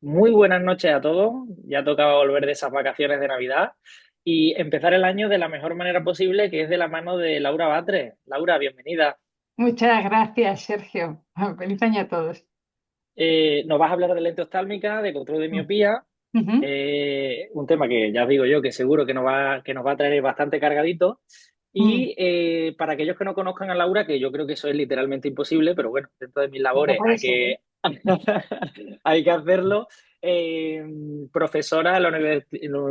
Muy buenas noches a todos. Ya tocaba volver de esas vacaciones de Navidad y empezar el año de la mejor manera posible, que es de la mano de Laura Batres. Laura, bienvenida. Muchas gracias, Sergio. Feliz año a todos. Nos vas a hablar de lente oftálmica, de control de Mm. miopía, Ujú. un tema que ya os digo yo que seguro que nos va a traer bastante cargadito. Mm. Y para aquellos que no conozcan a Laura, que yo creo que eso es literalmente imposible, pero bueno, dentro de mis No labores puede hay ser, ¿eh? que, hay que hacerlo. Eh, Profesora en la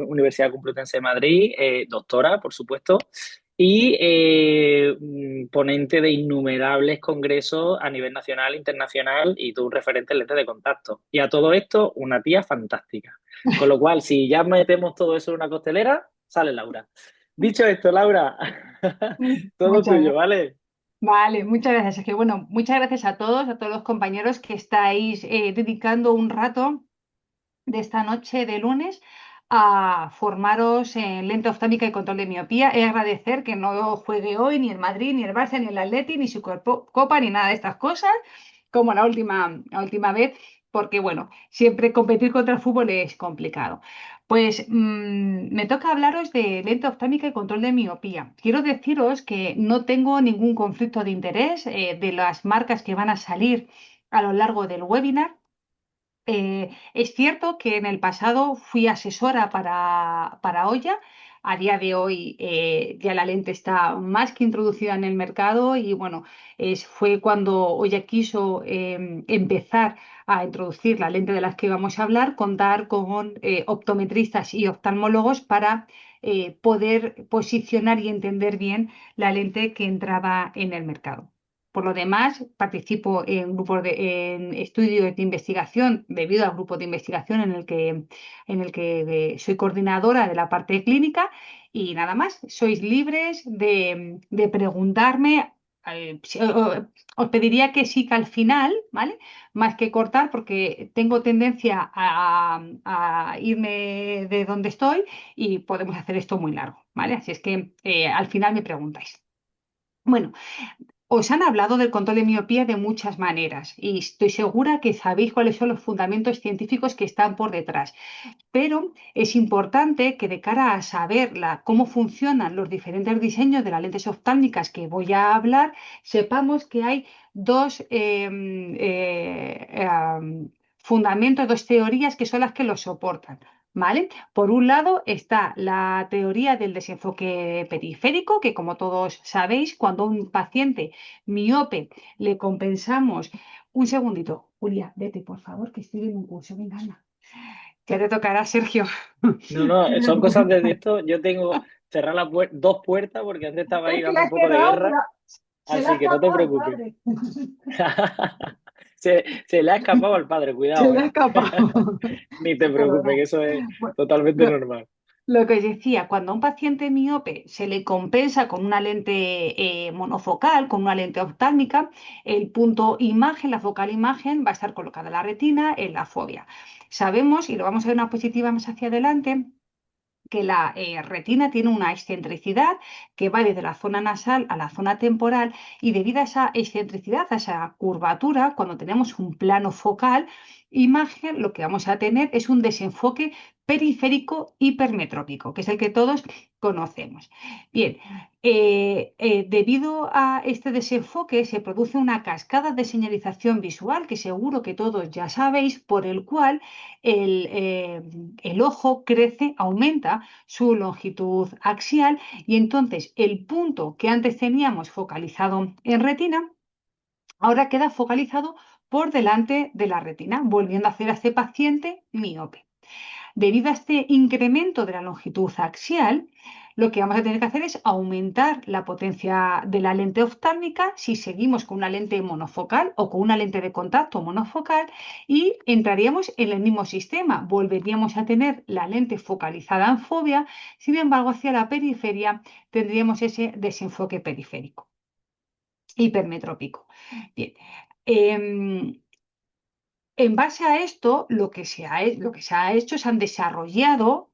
Universidad Complutense de Madrid, doctora, por supuesto, y ponente de innumerables congresos a nivel nacional, internacional y todo un referente en lentes de contacto. Y a todo esto, una tía fantástica. Con lo cual, si ya metemos todo eso en una costelera, sale Laura. Dicho esto, Laura, todo Muchas tuyo, gracias. ¿vale? Vale, muchas gracias, Sergio. Bueno, muchas gracias a todos los compañeros que estáis dedicando un rato de esta noche de lunes a formaros en lente oftalmica y control de miopía. He agradecer que no juegue hoy ni el Madrid, ni el Barça, ni el Atleti, ni su Copa, ni nada de estas cosas, como la última vez, porque bueno, siempre competir contra el fútbol es complicado. Pues me toca hablaros de lente oftalmica y control de miopía. Quiero deciros que no tengo ningún conflicto de interés de las marcas que van a salir a lo largo del webinar. Es cierto que en el pasado fui asesora para Oya. A día de hoy ya la lente está más que introducida en el mercado y bueno, fue cuando Oya quiso empezar a introducir la lente de las que vamos a hablar, contar con optometristas y oftalmólogos para poder posicionar y entender bien la lente que entraba en el mercado. Por lo demás, participo en estudios de investigación debido al grupo de investigación en el que soy coordinadora de la parte clínica y nada más. Sois libres de preguntarme. Os pediría que sí que al final, ¿vale? Más que cortar, porque tengo tendencia a irme de donde estoy y podemos hacer esto muy largo, ¿vale? Así es que al final me preguntáis. Bueno, os han hablado del control de miopía de muchas maneras y estoy segura que sabéis cuáles son los fundamentos científicos que están por detrás. Pero es importante que de cara a saber cómo funcionan los diferentes diseños de las lentes oftálmicas que voy a hablar, sepamos que hay dos fundamentos, dos teorías que son las que los soportan. ¿Vale? Por un lado está la teoría del desenfoque periférico, que como todos sabéis, cuando a un paciente miope le compensamos. Un segundito, Julia, vete por favor, que estoy en un curso. Venga, anda. Ya te tocará, Sergio. No, no, son cosas de esto. Yo tengo cerrar dos puertas porque antes estaba ahí Es que dando la un he poco de cerrado, pero guerra, se la ha así que no te escapado al preocupes. padre. Se le ha escapado al padre, Se cuidado, le ha ¿eh? escapado. Ni te preocupes, Perdona. que eso es Bueno, totalmente lo, normal. lo que os decía, cuando a un paciente miope se le compensa con una lente monofocal, con una lente oftálmica, el punto imagen, la focal imagen, va a estar colocada en la retina, en la fovea. Sabemos, y lo vamos a ver en una positiva más hacia adelante, que la retina tiene una excentricidad que va desde la zona nasal a la zona temporal y debido a esa excentricidad, a esa curvatura, cuando tenemos un plano focal, imagen, lo que vamos a tener es un desenfoque periférico hipermetrópico, que es el que todos conocemos. Bien, debido a este desenfoque se produce una cascada de señalización visual que seguro que todos ya sabéis, por el cual el ojo crece, aumenta su longitud axial y entonces el punto que antes teníamos focalizado en retina, ahora queda focalizado por delante de la retina, volviendo a hacer a este paciente miope. Debido a este incremento de la longitud axial, lo que vamos a tener que hacer es aumentar la potencia de la lente oftálmica si seguimos con una lente monofocal o con una lente de contacto monofocal y entraríamos en el mismo sistema. Volveríamos a tener la lente focalizada en fobia, sin embargo, hacia la periferia tendríamos ese desenfoque periférico, hipermetrópico. Bien. En base a esto, lo que se ha hecho es han desarrollado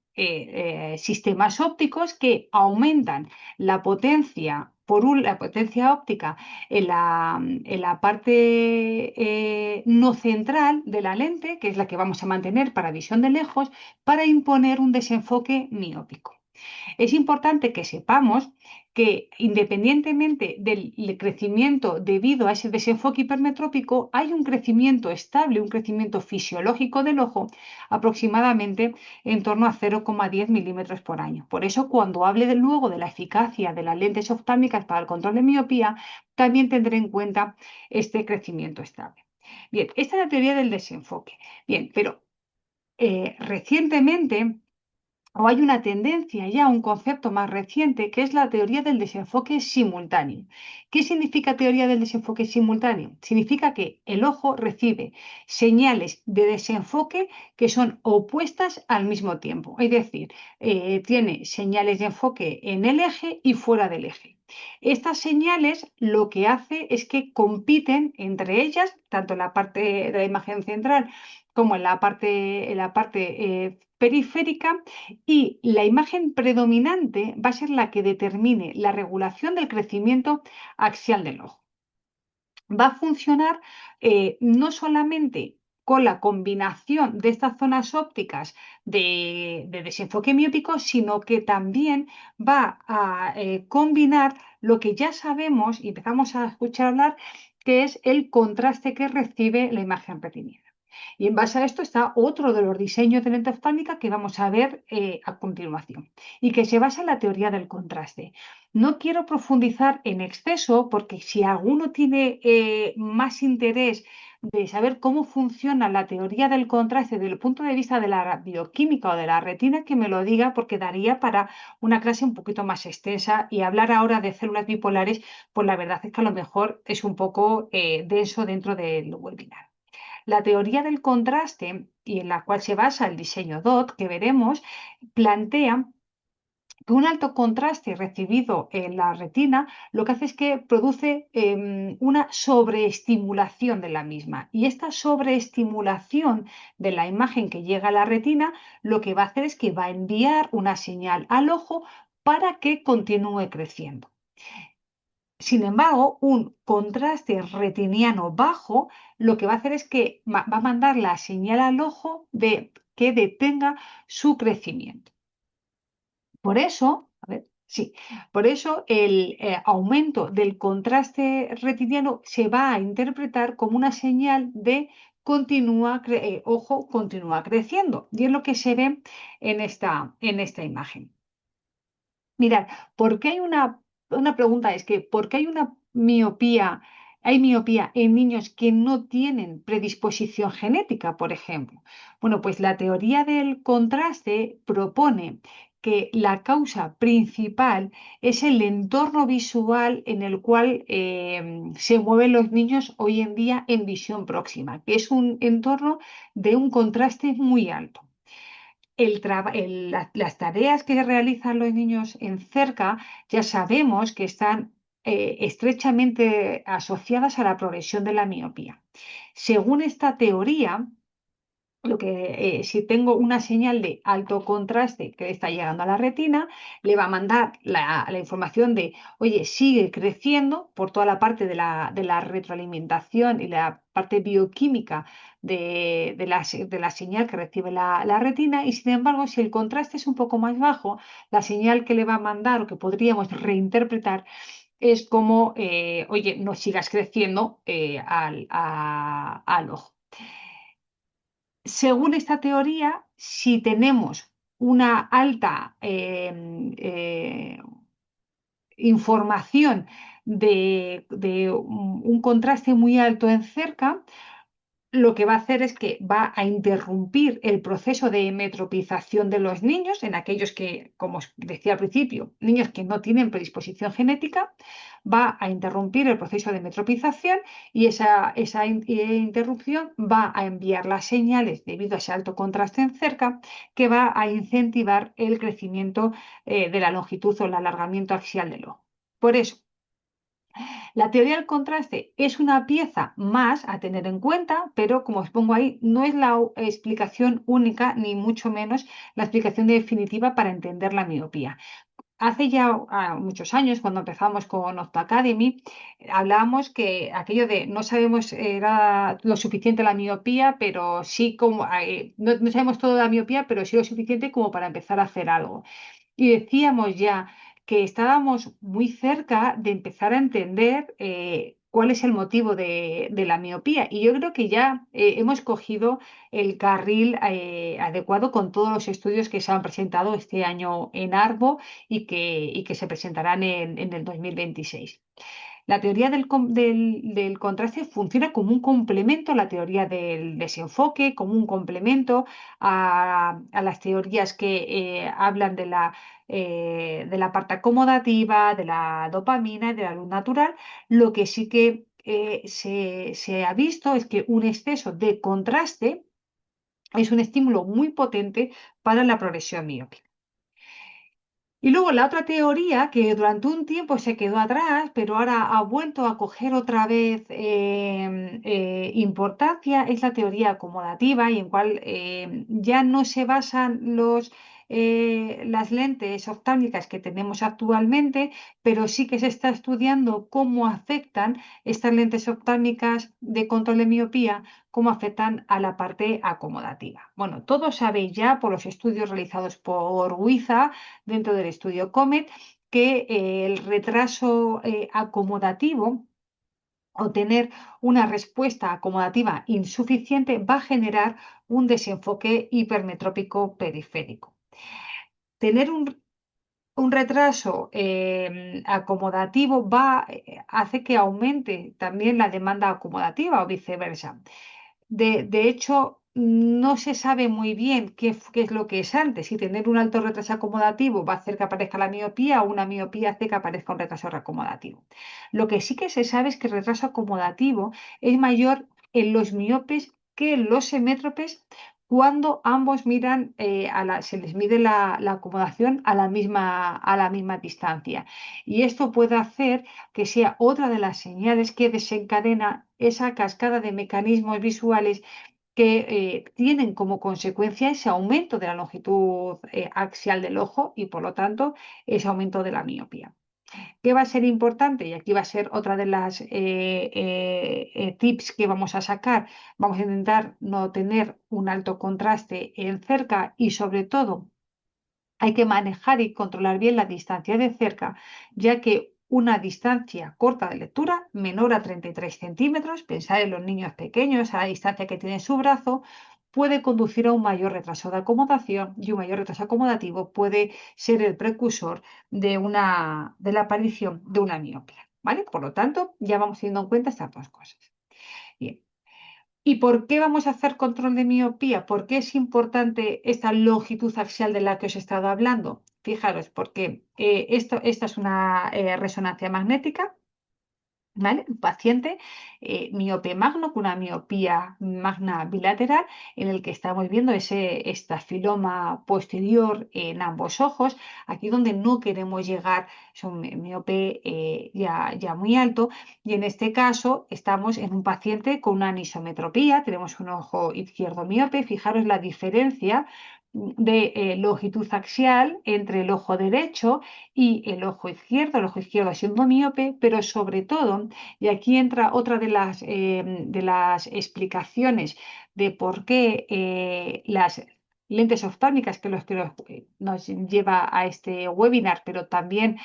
sistemas ópticos que aumentan la potencia, la potencia óptica en la parte no central de la lente, que es la que vamos a mantener para visión de lejos, para imponer un desenfoque miópico. Es importante que sepamos que independientemente del crecimiento debido a ese desenfoque hipermetrópico, hay un crecimiento estable, un crecimiento fisiológico del ojo aproximadamente en torno a 0,10 milímetros por año. Por eso, cuando hable luego de la eficacia de las lentes oftálmicas para el control de miopía, también tendré en cuenta este crecimiento estable. Bien, esta es la teoría del desenfoque. Bien, pero recientemente o hay una tendencia ya, un concepto más reciente, que es la teoría del desenfoque simultáneo. ¿Qué significa teoría del desenfoque simultáneo? Significa que el ojo recibe señales de desenfoque que son opuestas al mismo tiempo. Es decir, tiene señales de enfoque en el eje y fuera del eje. Estas señales lo que hace es que compiten entre ellas, tanto en la parte de la imagen central como en la parte periférica, y la imagen predominante va a ser la que determine la regulación del crecimiento axial del ojo. Va a funcionar no solamente con la combinación de estas zonas ópticas de desenfoque miópico, sino que también va a combinar lo que ya sabemos y empezamos a escuchar hablar, que es el contraste que recibe la imagen retiniana. Y en base a esto está otro de los diseños de lente oftálmica que vamos a ver a continuación y que se basa en la teoría del contraste. No quiero profundizar en exceso porque si alguno tiene más interés de saber cómo funciona la teoría del contraste desde el punto de vista de la bioquímica o de la retina, que me lo diga porque daría para una clase un poquito más extensa y hablar ahora de células bipolares, pues la verdad es que a lo mejor es un poco denso dentro del webinar. La teoría del contraste, y en la cual se basa el diseño DOT que veremos, plantea que un alto contraste recibido en la retina lo que hace es que produce una sobreestimulación de la misma. Y esta sobreestimulación de la imagen que llega a la retina lo que va a hacer es que va a enviar una señal al ojo para que continúe creciendo. Sin embargo, un contraste retiniano bajo lo que va a hacer es que va a mandar la señal al ojo de que detenga su crecimiento. Por eso, a ver, sí, por eso el aumento del contraste retiniano se va a interpretar como una señal de ojo, continúa creciendo. Y es lo que se ve en esta imagen. Mirad, ¿por qué hay una pregunta es que, ¿por qué hay una miopía? Hay miopía en niños que no tienen predisposición genética, por ejemplo. Bueno, pues la teoría del contraste propone que la causa principal es el entorno visual en el cual se mueven los niños hoy en día en visión próxima, que es un entorno de un contraste muy alto. Las tareas que realizan los niños en cerca ya sabemos que están estrechamente asociadas a la progresión de la miopía. Según esta teoría, si tengo una señal de alto contraste que está llegando a la retina, le va a mandar la información de, oye, sigue creciendo por toda la parte de la retroalimentación y la parte bioquímica de la señal que recibe la retina, y sin embargo, si el contraste es un poco más bajo, la señal que le va a mandar o que podríamos reinterpretar es como, oye, no sigas creciendo al ojo. Según esta teoría, si tenemos una alta información de un contraste muy alto en cerca, lo que va a hacer es que va a interrumpir el proceso de metropización de los niños, en aquellos que, como os decía al principio, niños que no tienen predisposición genética, va a interrumpir el proceso de metropización y esa interrupción va a enviar las señales debido a ese alto contraste en cerca que va a incentivar el crecimiento de la longitud o el alargamiento axial del ojo. Por eso, la teoría del contraste es una pieza más a tener en cuenta, pero como os pongo ahí, no es la explicación única, ni mucho menos la explicación definitiva para entender la miopía. hace ya muchos años, cuando empezamos con Opto Academy, hablábamos que aquello de no sabemos era lo suficiente la miopía, pero sí como no sabemos todo de la miopía, pero sí lo suficiente como para empezar a hacer algo. Y decíamos ya que estábamos muy cerca de empezar a entender cuál es el motivo de la miopía. Y yo creo que ya hemos cogido el carril adecuado con todos los estudios que se han presentado este año en ARBO y que se presentarán en el 2026. La teoría del contraste funciona como un complemento a la teoría del desenfoque, como un complemento a las teorías que hablan de la parte acomodativa, de la dopamina y de la luz natural. Lo que sí que se ha visto es que un exceso de contraste es un estímulo muy potente para la progresión miope. Y luego la otra teoría que durante un tiempo se quedó atrás, pero ahora ha vuelto a coger otra vez importancia, es la teoría acomodativa y en cual ya no se basan las lentes oftálmicas que tenemos actualmente, pero sí que se está estudiando cómo afectan estas lentes oftálmicas de control de miopía, cómo afectan a la parte acomodativa. Bueno, todos sabéis ya por los estudios realizados por WIZA dentro del estudio COMET, que el retraso acomodativo o tener una respuesta acomodativa insuficiente va a generar un desenfoque hipermetrópico periférico. Tener un retraso acomodativo hace que aumente también la demanda acomodativa o viceversa. De hecho, no se sabe muy bien qué es lo que es antes. Si tener un alto retraso acomodativo va a hacer que aparezca la miopía o una miopía hace que aparezca un retraso acomodativo. Lo que sí que se sabe es que el retraso acomodativo es mayor en los miopes que en los emétropes cuando ambos miran, se les mide la acomodación a la misma distancia. Y esto puede hacer que sea otra de las señales que desencadena esa cascada de mecanismos visuales que tienen como consecuencia ese aumento de la longitud axial del ojo y por lo tanto ese aumento de la miopía. ¿Qué va a ser importante? Y aquí va a ser otra de las tips que vamos a sacar. Vamos a intentar no tener un alto contraste en cerca y sobre todo hay que manejar y controlar bien la distancia de cerca, ya que una distancia corta de lectura, menor a 33 centímetros, pensar en los niños pequeños, a la distancia que tiene su brazo, puede conducir a un mayor retraso de acomodación y un mayor retraso acomodativo puede ser el precursor de la aparición de una miopía. ¿Vale? Por lo tanto, ya vamos teniendo en cuenta estas dos cosas. Bien. ¿Y por qué vamos a hacer control de miopía? ¿Por qué es importante esta longitud axial de la que os he estado hablando? Fijaros, porque esta es una resonancia magnética. ¿Vale? Un paciente miope magno con una miopía magna bilateral en el que estamos viendo ese estafiloma posterior en ambos ojos, aquí donde no queremos llegar, es un miope ya muy alto y en este caso estamos en un paciente con una anisometropía, tenemos un ojo izquierdo miope, fijaros la diferencia de longitud axial entre el ojo derecho y el ojo izquierdo siendo miope, pero sobre todo, y aquí entra otra de las explicaciones de por qué las lentes oftálmicas, que nos lleva a este webinar, pero también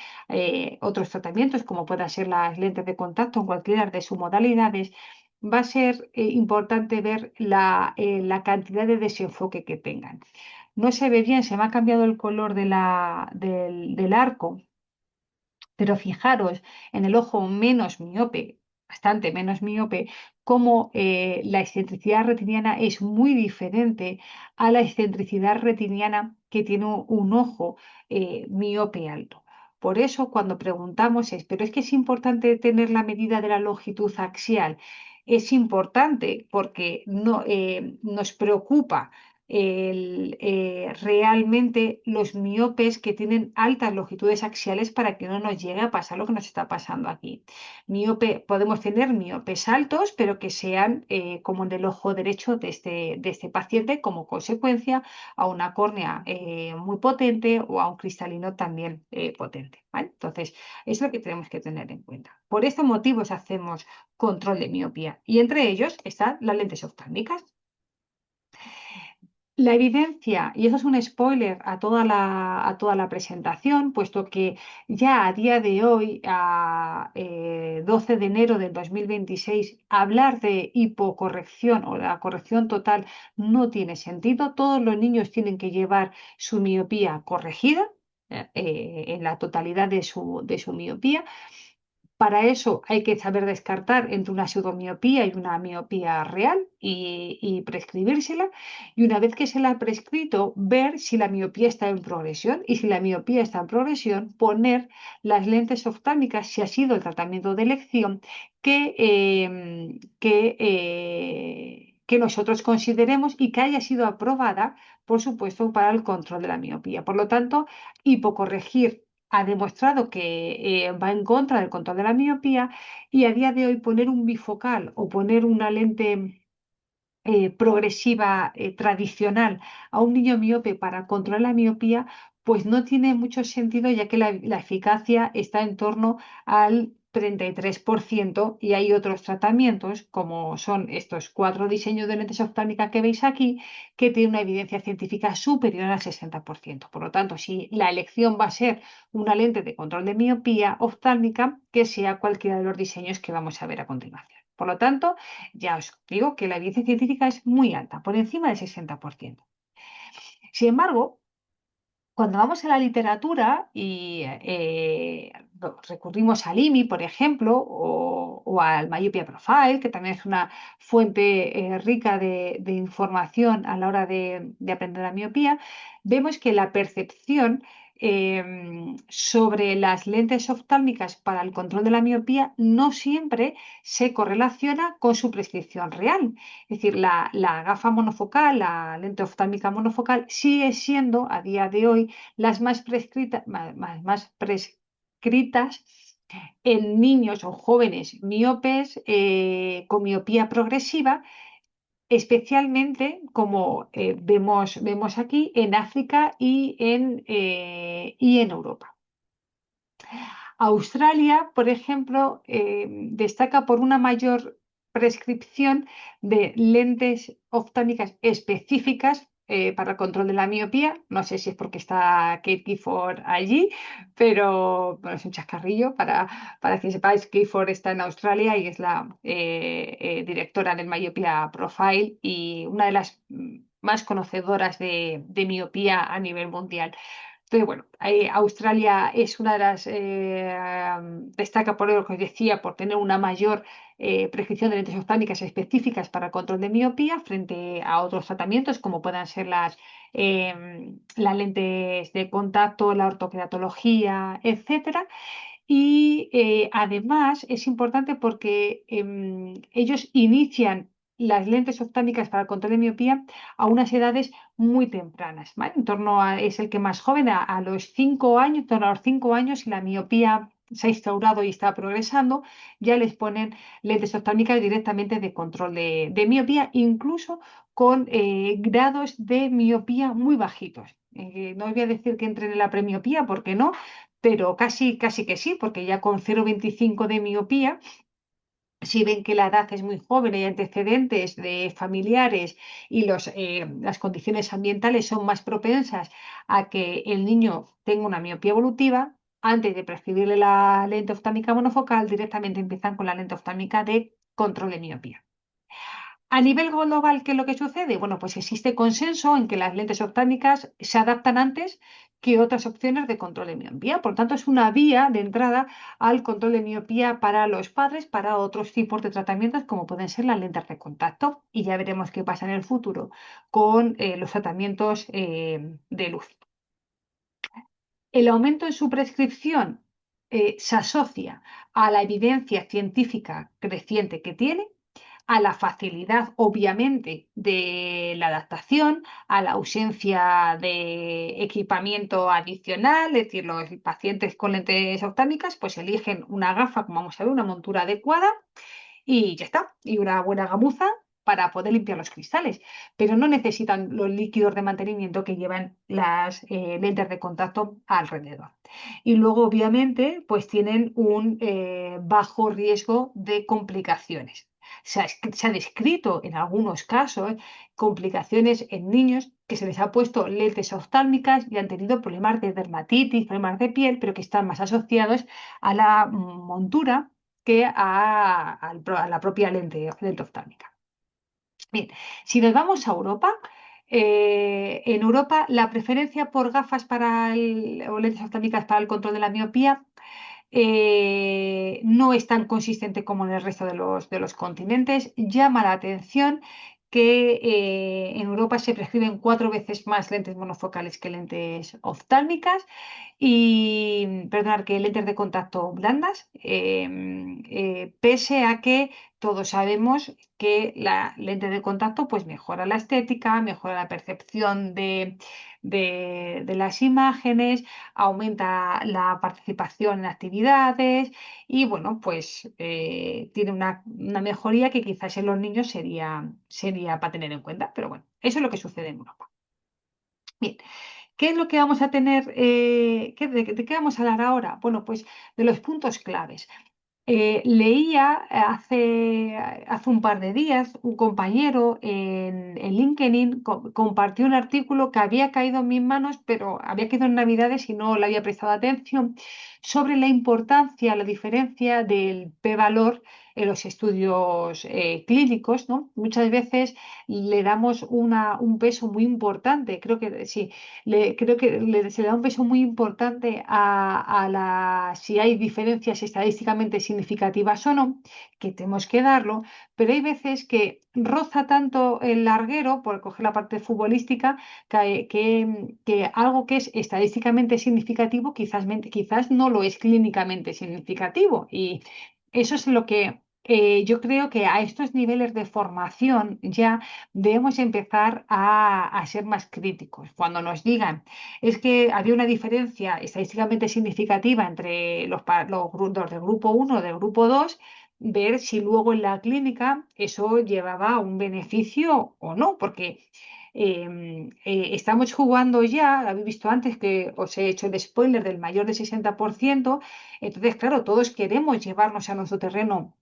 otros tratamientos, como puedan ser las lentes de contacto en cualquiera de sus modalidades, va a ser importante ver la cantidad de desenfoque que tengan. No se ve bien, se me ha cambiado el color del arco, pero fijaros en el ojo menos miope, bastante menos miope, cómo la excentricidad retiniana es muy diferente a la excentricidad retiniana que tiene un ojo miope alto. Por eso cuando preguntamos pero es que es importante tener la medida de la longitud axial. Es importante porque no, nos preocupa realmente los miopes que tienen altas longitudes axiales para que no nos llegue a pasar lo que nos está pasando aquí. Podemos tener miopes altos, pero que sean como en el ojo derecho de este paciente, como consecuencia a una córnea muy potente o a un cristalino también potente, ¿vale? Entonces, es lo que tenemos que tener en cuenta. Por estos motivos hacemos control de miopía y entre ellos están las lentes oftálmicas. La evidencia, y eso es un spoiler a toda la presentación, puesto que ya a día de hoy, a 12 de enero del 2026, hablar de hipocorrección o la corrección total no tiene sentido. Todos los niños tienen que llevar su miopía corregida en la totalidad de su miopía. Para eso hay que saber descartar entre una pseudomiopía y una miopía real y prescribírsela. Y una vez que se la ha prescrito, ver si la miopía está en progresión. Y si la miopía está en progresión, poner las lentes oftálmicas, si ha sido el tratamiento de elección, que nosotros consideremos y que haya sido aprobada, por supuesto, para el control de la miopía. Por lo tanto, hipocorregir ha demostrado que va en contra del control de la miopía y a día de hoy poner un bifocal o poner una lente progresiva tradicional a un niño miope para controlar la miopía, pues no tiene mucho sentido ya que la eficacia está en torno al 33% y hay otros tratamientos, como son estos 4 diseños de lentes oftálmicas que veis aquí, que tienen una evidencia científica superior al 60%. Por lo tanto, si la elección va a ser una lente de control de miopía oftálmica, que sea cualquiera de los diseños que vamos a ver a continuación. Por lo tanto, ya os digo que la evidencia científica es muy alta, por encima del 60%. Sin embargo, cuando vamos a la literatura y recurrimos al IMI, por ejemplo, o al Myopia Profile, que también es una fuente rica de información a la hora de aprender la miopía, vemos que la percepción sobre las lentes oftálmicas para el control de la miopía no siempre se correlaciona con su prescripción real. Es decir, la gafa monofocal, la lente oftálmica monofocal, sigue siendo a día de hoy las más prescritas en niños o jóvenes miopes con miopía progresiva, especialmente como vemos aquí en África y en Europa. Australia, por ejemplo, destaca por una mayor prescripción de lentes oftálmicas específicas para el control de la miopía. No sé si es porque está Kate Gifford allí, pero bueno, es un chascarrillo para que sepáis. Gifford está en Australia y es la directora del Myopia Profile y una de las más conocedoras de miopía a nivel mundial. Entonces, bueno, Australia es una de las, destaca por lo que os decía, por tener una mayor prescripción de lentes oftálmicas específicas para el control de miopía frente a otros tratamientos como puedan ser las lentes de contacto, la ortoqueratología, etcétera. Y además es importante porque ellos inician las lentes oftálmicas para el control de miopía a unas edades muy tempranas, ¿vale? En torno a, es el que más joven, a los 5 años, en torno a los 5 años, si la miopía se ha instaurado y está progresando, ya les ponen lentes oftálmicas directamente de control de miopía, incluso con grados de miopía muy bajitos. No os voy a decir que entren en la premiopía, porque no, pero casi que sí, porque ya con 0,25 de miopía, si ven que la edad es muy joven, hay antecedentes de familiares y las condiciones ambientales son más propensas a que el niño tenga una miopía evolutiva, antes de prescribirle la lente oftálmica monofocal, directamente empiezan con la lente oftálmica de control de miopía. A nivel global, ¿qué es lo que sucede? Bueno, pues existe consenso en que las lentes oftálmicas se adaptan antes que otras opciones de control de miopía. Por tanto, es una vía de entrada al control de miopía para los padres, para otros tipos de tratamientos, como pueden ser las lentes de contacto. Y ya veremos qué pasa en el futuro con los tratamientos de luz. El aumento en su prescripción se asocia a la evidencia científica creciente que tiene, a la facilidad, obviamente, de la adaptación, a la ausencia de equipamiento adicional, es decir, los pacientes con lentes oftálmicas pues eligen una gafa, como vamos a ver, una montura adecuada y ya está, y una buena gamuza para poder limpiar los cristales, pero no necesitan los líquidos de mantenimiento que llevan las lentes de contacto alrededor. Y luego, obviamente, pues tienen un bajo riesgo de complicaciones. Se ha descrito en algunos casos complicaciones en niños que se les ha puesto lentes oftálmicas y han tenido problemas de dermatitis, problemas de piel, pero que están más asociados a la montura que a la propia lente oftálmica. Bien, si nos vamos a Europa, en Europa la preferencia por gafas o lentes oftálmicas para el control de la miopía no es tan consistente como en el resto de los continentes. Llama la atención que en Europa se prescriben 4 veces más lentes monofocales que lentes oftálmicas y, perdonad, que lentes de contacto blandas, pese a que todos sabemos que la lente de contacto pues mejora la estética, mejora la percepción de las imágenes, aumenta la participación en actividades y bueno, pues tiene una mejoría que quizás en los niños sería para tener en cuenta, pero bueno, eso es lo que sucede en Europa. Bien, ¿qué es lo que vamos a tener? ¿De qué vamos a hablar ahora? Bueno, pues de los puntos claves. Leía hace un par de días un compañero en LinkedIn compartió un artículo que había caído en mis manos, pero había caído en Navidades y no le había prestado atención, sobre la importancia, la diferencia del p-valor en los estudios clínicos, ¿no? Muchas veces le damos un peso muy importante, creo que sí, creo que se le da un peso muy importante si hay diferencias estadísticamente significativas o no, que tenemos que darlo, pero hay veces que roza tanto el larguero, por coger la parte futbolística, que algo que es estadísticamente significativo quizás no lo es clínicamente significativo. Y eso es lo que yo creo que a estos niveles de formación ya debemos empezar a ser más críticos. Cuando nos digan, es que había una diferencia estadísticamente significativa entre los del grupo 1 y del grupo 2, ver si luego en la clínica eso llevaba un beneficio o no, porque estamos jugando ya, habéis visto antes que os he hecho el spoiler del mayor de 60%, entonces claro, todos queremos llevarnos a nuestro terreno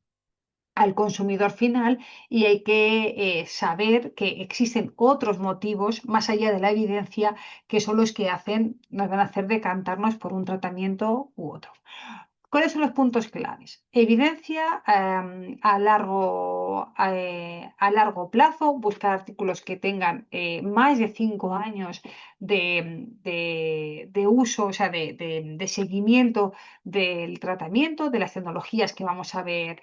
al consumidor final y hay que saber que existen otros motivos más allá de la evidencia que son los que nos van a hacer decantarnos por un tratamiento u otro. ¿Cuáles son los puntos claves? Evidencia a largo plazo, buscar artículos que tengan más de 5 años de uso, o sea, de seguimiento del tratamiento, de las tecnologías que vamos a ver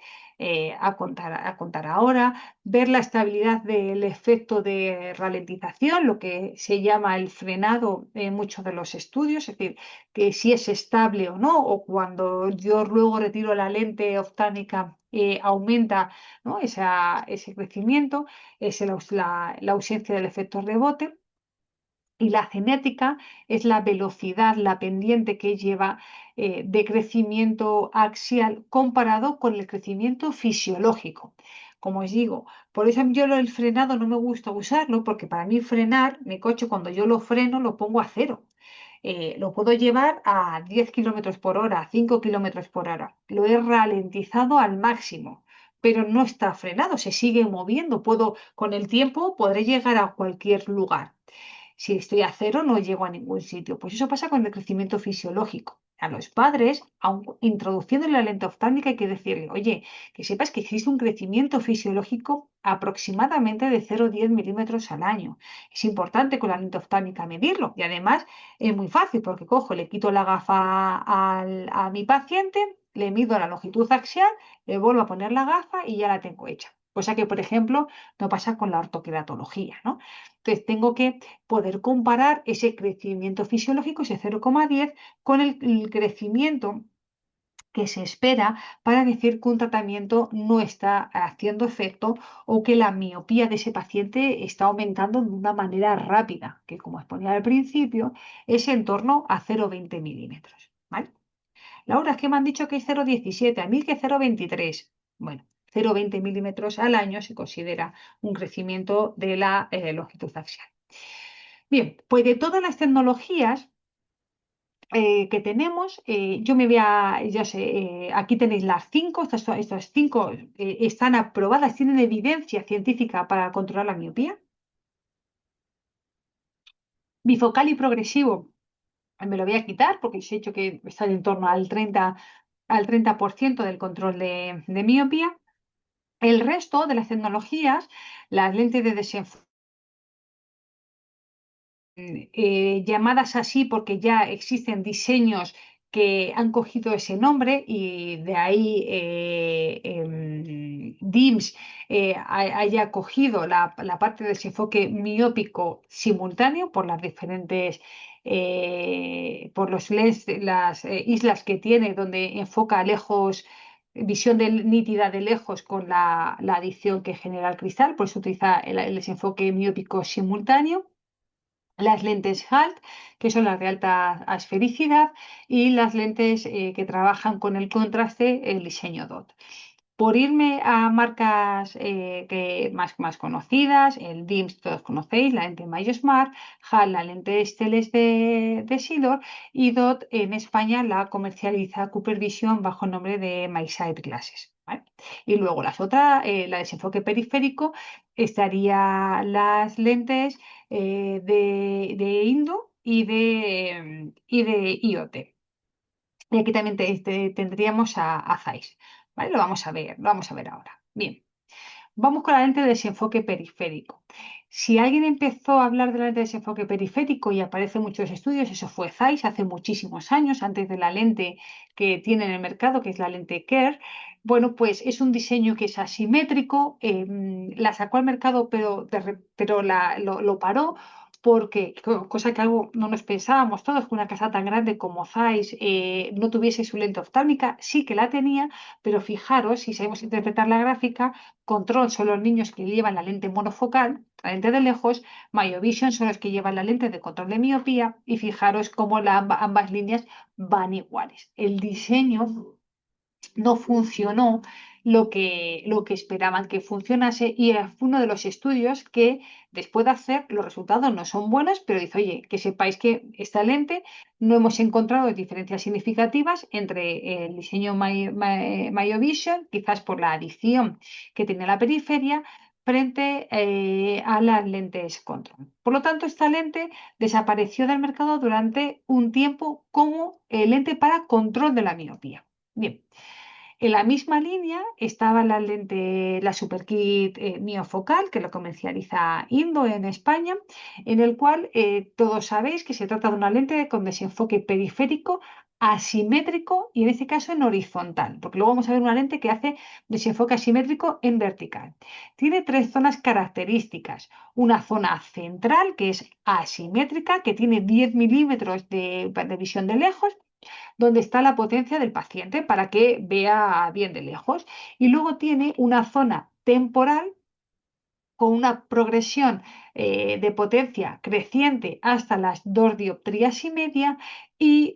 a contar ahora, ver la estabilidad del efecto de ralentización, lo que se llama el frenado en muchos de los estudios, es decir, que si es estable o no, o cuando yo luego retiro la lente oftálmica, aumenta, ¿no? Ese crecimiento, la ausencia del efecto rebote. Y la cinética es la velocidad, la pendiente que lleva de crecimiento axial comparado con el crecimiento fisiológico. Como os digo, por eso yo el frenado no me gusta usarlo, porque para mí frenar, mi coche cuando yo lo freno lo pongo a cero. Lo puedo llevar a 10 kilómetros por hora, 5 kilómetros por hora. Lo he ralentizado al máximo, pero no está frenado, se sigue moviendo. Con el tiempo podré llegar a cualquier lugar. Si estoy a cero, no llego a ningún sitio. Pues eso pasa con el crecimiento fisiológico. A los padres, aun introduciendo la lente oftálmica, hay que decirle, oye, que sepas que existe un crecimiento fisiológico aproximadamente de 0,10 milímetros al año. Es importante con la lente oftálmica medirlo y además es muy fácil porque cojo, le quito la gafa a mi paciente, le mido la longitud axial, le vuelvo a poner la gafa y ya la tengo hecha. Cosa que, por ejemplo, no pasa con la ortoqueratología, ¿no? Entonces, tengo que poder comparar ese crecimiento fisiológico, ese 0,10, con el crecimiento que se espera para decir que un tratamiento no está haciendo efecto o que la miopía de ese paciente está aumentando de una manera rápida, que como exponía al principio, es en torno a 0,20 milímetros. ¿Vale? Laura, es que me han dicho que es 0,17, a mí que 0,23. Bueno, 0,20 milímetros al año se considera un crecimiento de la longitud axial. Bien, pues de todas las tecnologías que tenemos, yo me voy a, ya sé, aquí tenéis las cinco, estas cinco están aprobadas, tienen evidencia científica para controlar la miopía. Bifocal y progresivo, me lo voy a quitar porque os he dicho que está en torno al 30% del control de miopía. El resto de las tecnologías, las lentes de desenfoque, llamadas así porque ya existen diseños que han cogido ese nombre y de ahí DIMS haya cogido la parte de desenfoque miópico simultáneo por las diferentes, por las islas que tiene donde enfoca lejos, visión nítida de lejos con la adición que genera el cristal, por eso utiliza el desenfoque miópico simultáneo, las lentes HALT, que son las de alta asfericidad, y las lentes que trabajan con el contraste, el diseño DOT. Por irme a marcas más conocidas, el DIMS todos conocéis, la lente Mayo Smart, HAL la lente Esteles de Sidor y DOT en España la comercializa Cooper Vision bajo el nombre de My Sight Glasses. ¿Vale? Y luego las otras, la desenfoque periférico, estaría las lentes de Indo y de IoT. Y aquí también tendríamos a Zeiss. ¿Vale? Lo vamos a ver ahora. Bien, vamos con la lente de desenfoque periférico. Si alguien empezó a hablar de la lente de desenfoque periférico y aparece en muchos estudios, eso fue Zeiss hace muchísimos años, antes de la lente que tiene en el mercado, que es la lente Kerr. Bueno, pues es un diseño que es asimétrico, la sacó al mercado, pero lo paró porque, cosa que algo no nos pensábamos todos, que una casa tan grande como Zeiss no tuviese su lente oftálmica, sí que la tenía, pero fijaros, si sabemos interpretar la gráfica, control son los niños que llevan la lente monofocal, la lente de lejos, Myovision son los que llevan la lente de control de miopía, y fijaros cómo ambas líneas van iguales. El diseño no funcionó lo que esperaban que funcionase, y fue uno de los estudios que después de hacer los resultados no son buenos, pero dice, oye, que sepáis que esta lente no hemos encontrado diferencias significativas entre el diseño Myovision, quizás por la adición que tiene la periferia, frente a las lentes control. Por lo tanto, esta lente desapareció del mercado durante un tiempo como lente para control de la miopía. Bien, en la misma línea estaba la lente, la SuperKit miofocal, que lo comercializa Indo en España, en el cual todos sabéis que se trata de una lente con desenfoque periférico asimétrico y en este caso en horizontal, porque luego vamos a ver una lente que hace desenfoque asimétrico en vertical. Tiene tres zonas características. Una zona central que es asimétrica, que tiene 10 milímetros de visión de lejos, donde está la potencia del paciente para que vea bien de lejos. Y luego tiene una zona temporal con una progresión de potencia creciente hasta las 2,5 dioptrías y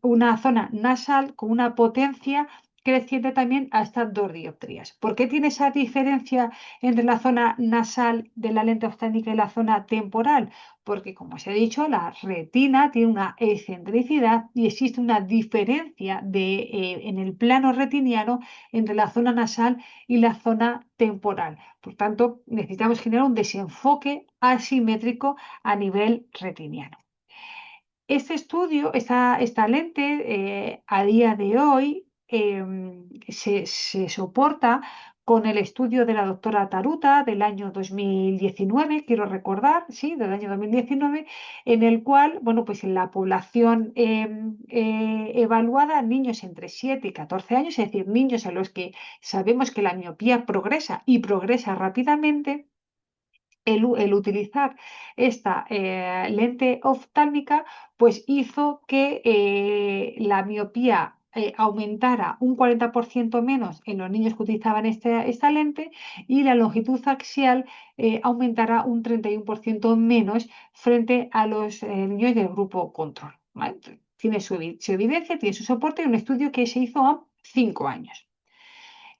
una zona nasal con una potencia creciente también hasta 2 dioptrías. ¿Por qué tiene esa diferencia entre la zona nasal de la lente oftálmica y la zona temporal? Porque, como os he dicho, la retina tiene una excentricidad y existe una diferencia en el plano retiniano entre la zona nasal y la zona temporal. Por tanto, necesitamos generar un desenfoque asimétrico a nivel retiniano. Este estudio, esta lente, a día de hoy se soporta con el estudio de la doctora Taruta del año 2019, quiero recordar, sí, del año 2019, en el cual, bueno, pues en la población evaluada, niños entre 7 y 14 años, es decir, niños a los que sabemos que la miopía progresa y progresa rápidamente, el utilizar esta lente oftálmica, pues hizo que la miopía aumentara un 40% menos en los niños que utilizaban esta lente y la longitud axial aumentara un 31% menos frente a los niños del grupo control. ¿Vale? Tiene su evidencia, tiene su soporte en un estudio que se hizo a 5 años.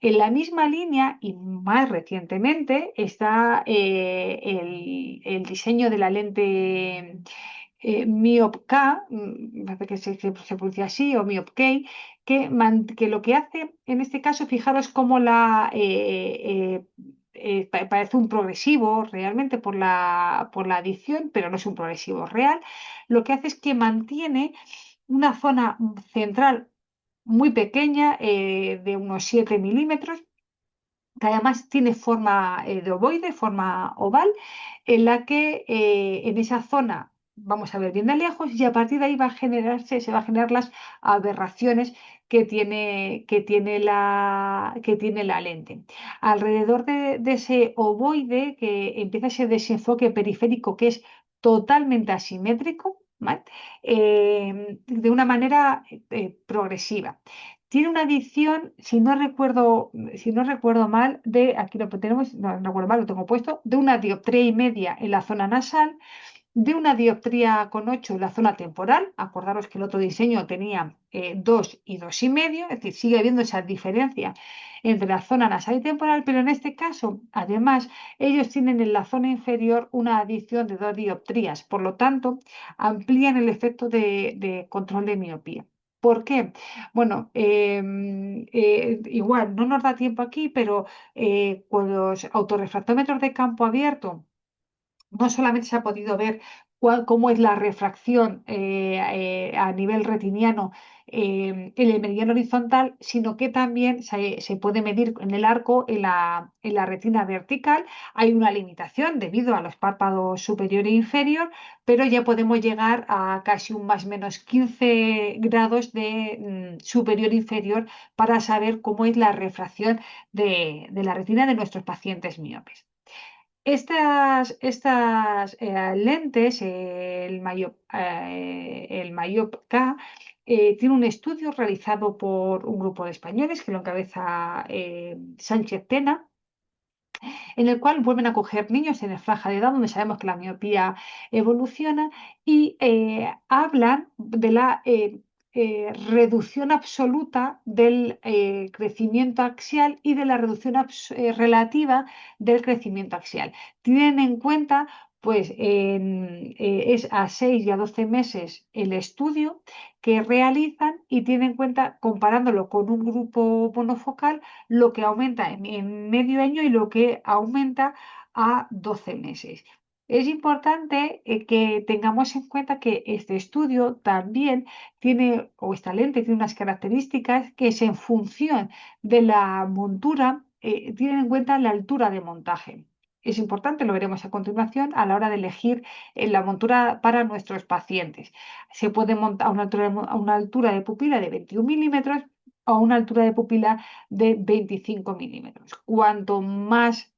En la misma línea y más recientemente está el diseño de la lente MIOP-K, me parece que se pronuncia así, o MIOP-K, que lo que hace en este caso, fijaros cómo parece un progresivo realmente por la adición, pero no es un progresivo real. Lo que hace es que mantiene una zona central muy pequeña, de unos 7 milímetros, que además tiene forma de ovoide, forma oval, en la que en esa zona vamos a ver bien de lejos y a partir de ahí se va a generar las aberraciones que tiene la lente. Alrededor de ese ovoide que empieza ese desenfoque periférico que es totalmente asimétrico, ¿vale? De una manera progresiva. Tiene una adición, si no recuerdo mal, aquí lo tenemos, no recuerdo mal, lo tengo puesto, de una dioptría y media en la zona nasal, de una dioptría con 8 en la zona temporal. Acordaros que el otro diseño tenía 2 y 2,5, es decir, sigue habiendo esa diferencia entre la zona nasal y temporal, pero en este caso, además, ellos tienen en la zona inferior una adición de 2 dioptrías, por lo tanto, amplían el efecto de control de miopía. ¿Por qué? Bueno, igual no nos da tiempo aquí, pero con los autorrefractómetros de campo abierto, no solamente se ha podido ver cómo es la refracción a nivel retiniano en el meridiano horizontal, sino que también se puede medir en el arco, en la retina vertical. Hay una limitación debido a los párpados superior e inferior, pero ya podemos llegar a casi un más o menos 15 grados de superior e inferior para saber cómo es la refracción de la retina de nuestros pacientes miopes. Estas lentes, el Mayop-K, tiene un estudio realizado por un grupo de españoles que lo encabeza Sánchez Tena, en el cual vuelven a coger niños en la franja de edad donde sabemos que la miopía evoluciona y hablan de la reducción absoluta del crecimiento axial y de la reducción relativa del crecimiento axial. Tienen en cuenta, pues, es a 6 y a 12 meses el estudio que realizan y tienen en cuenta, comparándolo con un grupo monofocal, lo que aumenta en medio año y lo que aumenta a 12 meses. Es importante que tengamos en cuenta que este estudio también tiene, o esta lente tiene unas características que es en función de la montura, tienen en cuenta la altura de montaje. Es importante, lo veremos a continuación, a la hora de elegir la montura para nuestros pacientes. Se puede montar a una altura de pupila de 21 milímetros o a una altura de pupila de 25 milímetros. Cuanto más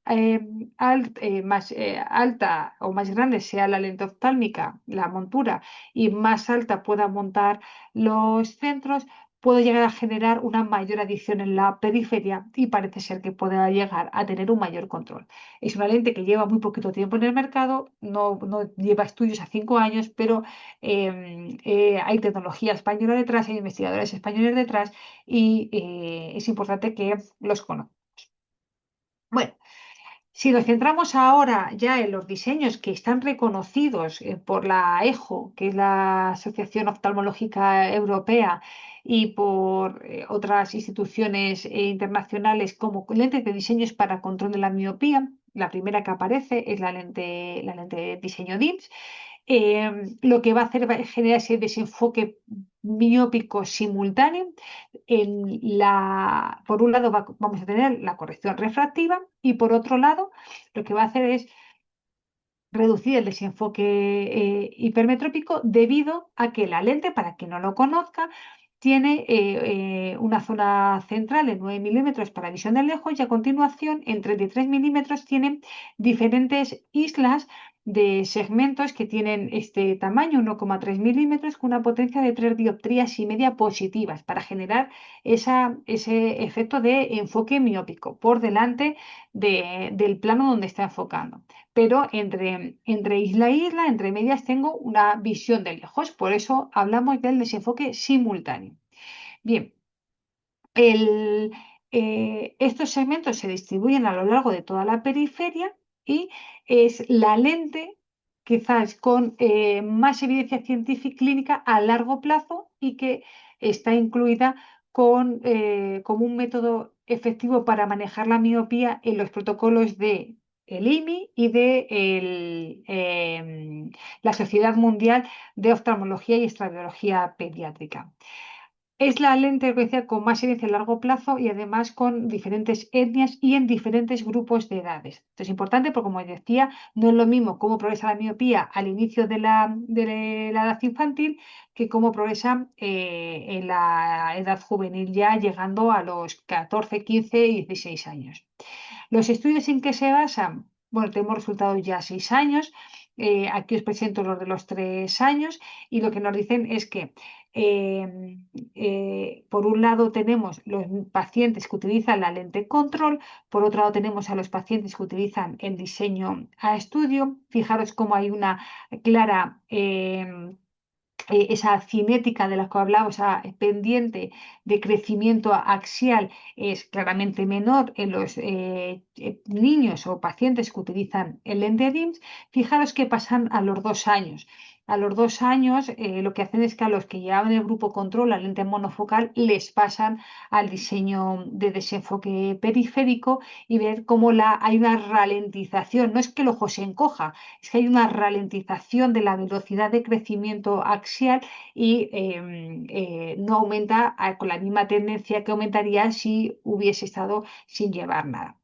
alta o más grande sea la lente oftálmica, la montura, y más alta pueda montar los centros, puede llegar a generar una mayor adición en la periferia y parece ser que pueda llegar a tener un mayor control. Es una lente que lleva muy poquito tiempo en el mercado, no lleva estudios a 5 años, pero hay tecnología española detrás, hay investigadores españoles detrás y es importante que los conozcan. Bueno, si nos centramos ahora ya en los diseños que están reconocidos por la EJO, que es la Asociación Oftalmológica Europea, y por otras instituciones internacionales como lentes de diseños para control de la miopía, la primera que aparece es la lente de diseño DIMS. Lo que va a hacer va a generar ese desenfoque miópico simultáneo. Por un lado vamos a tener la corrección refractiva y por otro lado lo que va a hacer es reducir el desenfoque hipermetrópico debido a que la lente, para quien no lo conozca, tiene una zona central de 9 milímetros para visión de lejos y a continuación en 33 milímetros tiene diferentes islas de segmentos que tienen este tamaño, 1,3 milímetros, con una potencia de 3 dioptrías y media positivas para generar ese efecto de enfoque miópico por delante del plano donde está enfocando. Pero entre isla e isla, entre medias, tengo una visión de lejos. Por eso hablamos del desenfoque simultáneo. Bien, el, estos segmentos se distribuyen a lo largo de toda la periferia y es la lente quizás con más evidencia científica clínica a largo plazo y que está incluida como un método efectivo para manejar la miopía en los protocolos de el IMI y de la Sociedad Mundial de Oftalmología y Estrabismología Pediátrica. Es la lente referencia con más evidencia a largo plazo y además con diferentes etnias y en diferentes grupos de edades. Esto es importante porque, como decía, no es lo mismo cómo progresa la miopía al inicio de la edad infantil que cómo progresa en la edad juvenil, ya llegando a los 14, 15 y 16 años. Los estudios en que se basan, bueno, tenemos resultados ya a 6 años. Aquí os presento los de los 3 años y lo que nos dicen es que eh, por un lado tenemos los pacientes que utilizan la lente control, por otro lado tenemos a los pacientes que utilizan el diseño a estudio. Fijaros cómo hay una clara esa cinética de la que hablaba, esa pendiente de crecimiento axial es claramente menor en los niños o pacientes que utilizan el lente DIMS. Fijaros que pasan a los 2 años. A los 2 años lo que hacen es que a los que llevaban el grupo control, la lente monofocal, les pasan al diseño de desenfoque periférico y ver cómo hay una ralentización. No es que el ojo se encoja, es que hay una ralentización de la velocidad de crecimiento axial y no aumenta con la misma tendencia que aumentaría si hubiese estado sin llevar nada.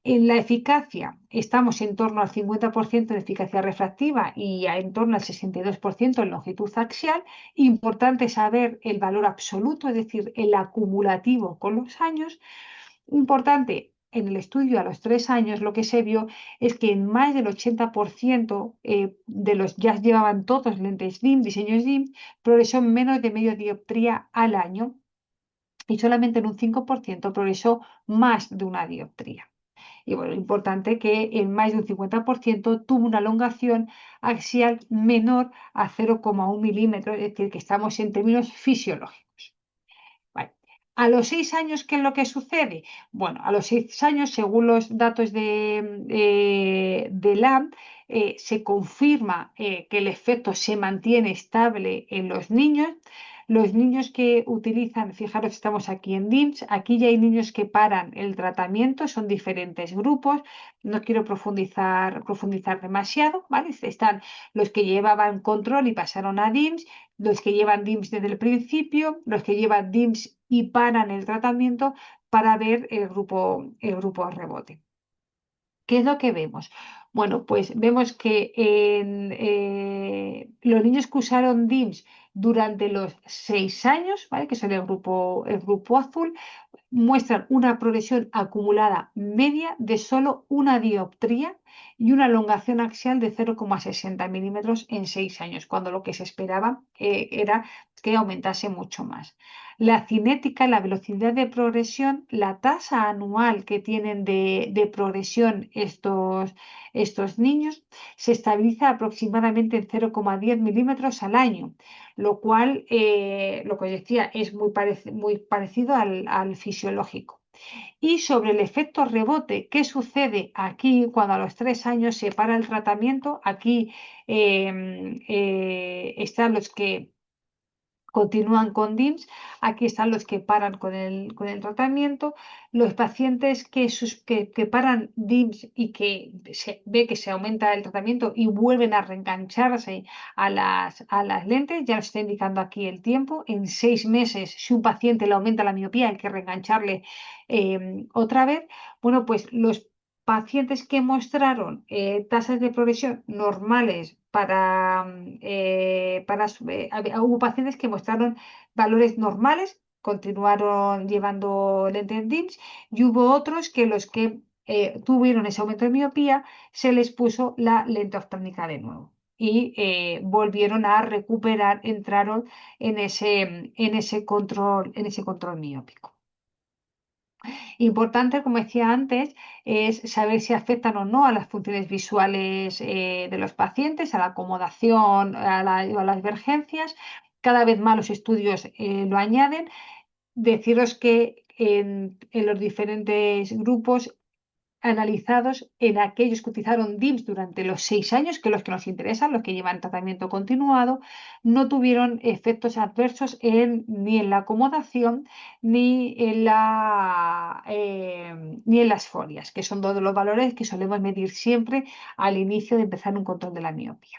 En la eficacia estamos en torno al 50% de eficacia refractiva y en torno al 62% en longitud axial. Importante saber el valor absoluto, es decir, el acumulativo con los años. Importante, en el estudio a los 3 años lo que se vio es que en más del 80% de los ya llevaban todos lentes DIM, diseños DIM, progresó en menos de medio dioptría al año y solamente en un 5% progresó más de una dioptría. Y bueno, importante que en más de un 50% tuvo una elongación axial menor a 0,1 milímetros, es decir, que estamos en términos fisiológicos. Vale. A los 6 años, ¿qué es lo que sucede? Bueno, a los 6 años, según los datos de LAM, se confirma que el efecto se mantiene estable en los niños. Los niños que utilizan, fijaros, estamos aquí en DIMS, aquí ya hay niños que paran el tratamiento, son diferentes grupos, no quiero profundizar demasiado, ¿vale? Están los que llevaban control y pasaron a DIMS, los que llevan DIMS desde el principio, los que llevan DIMS y paran el tratamiento para ver el grupo de rebote. ¿Qué es lo que vemos? Bueno, pues vemos que los niños que usaron DIMS durante los 6 años, ¿vale? Que son el grupo azul, muestran una progresión acumulada media de solo una dioptría y una elongación axial de 0,60 milímetros en 6 años, cuando lo que se esperaba era que aumentase mucho más. La cinética, la velocidad de progresión, la tasa anual que tienen de progresión estos niños se estabiliza aproximadamente en 0,10 milímetros al año, lo cual, lo que os decía, es muy parecido al fisiológico. Y sobre el efecto rebote, ¿qué sucede aquí cuando a los 3 años se para el tratamiento? Aquí están los que continúan con DIMS, aquí están los que paran con el tratamiento, los pacientes que paran DIMS y que se ve que se aumenta el tratamiento y vuelven a reengancharse a las lentes, ya os está indicando aquí el tiempo, en 6 meses, si un paciente le aumenta la miopía, hay que reengancharle otra vez. Bueno, pues los pacientes que mostraron tasas de progresión normales hubo pacientes que mostraron valores normales, continuaron llevando lentes DIMS y hubo otros que los que tuvieron ese aumento de miopía, se les puso la lente oftálmica de nuevo. Y volvieron a recuperar, entraron en ese control miópico. Importante, como decía antes, es saber si afectan o no a las funciones visuales de los pacientes, a la acomodación, a las divergencias. Cada vez más los estudios lo añaden. Deciros que en los diferentes grupos analizados, en aquellos que utilizaron DIMS durante los 6 años, que los que nos interesan, los que llevan tratamiento continuado, no tuvieron efectos adversos ni en la acomodación ni en las folias, que son todos los valores que solemos medir siempre al inicio de empezar un control de la miopía.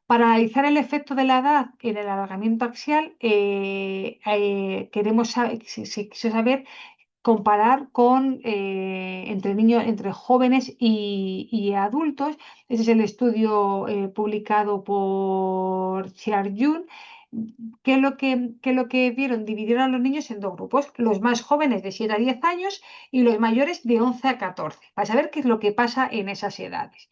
Para analizar el efecto de la edad en el alargamiento axial, queremos saber comparar entre niños, entre jóvenes y adultos. Ese es el estudio publicado por Xiaoyun. ¿Qué es lo que vieron? Dividieron a los niños en dos grupos, los más jóvenes de 7 a 10 años y los mayores de 11 a 14, para saber qué es lo que pasa en esas edades,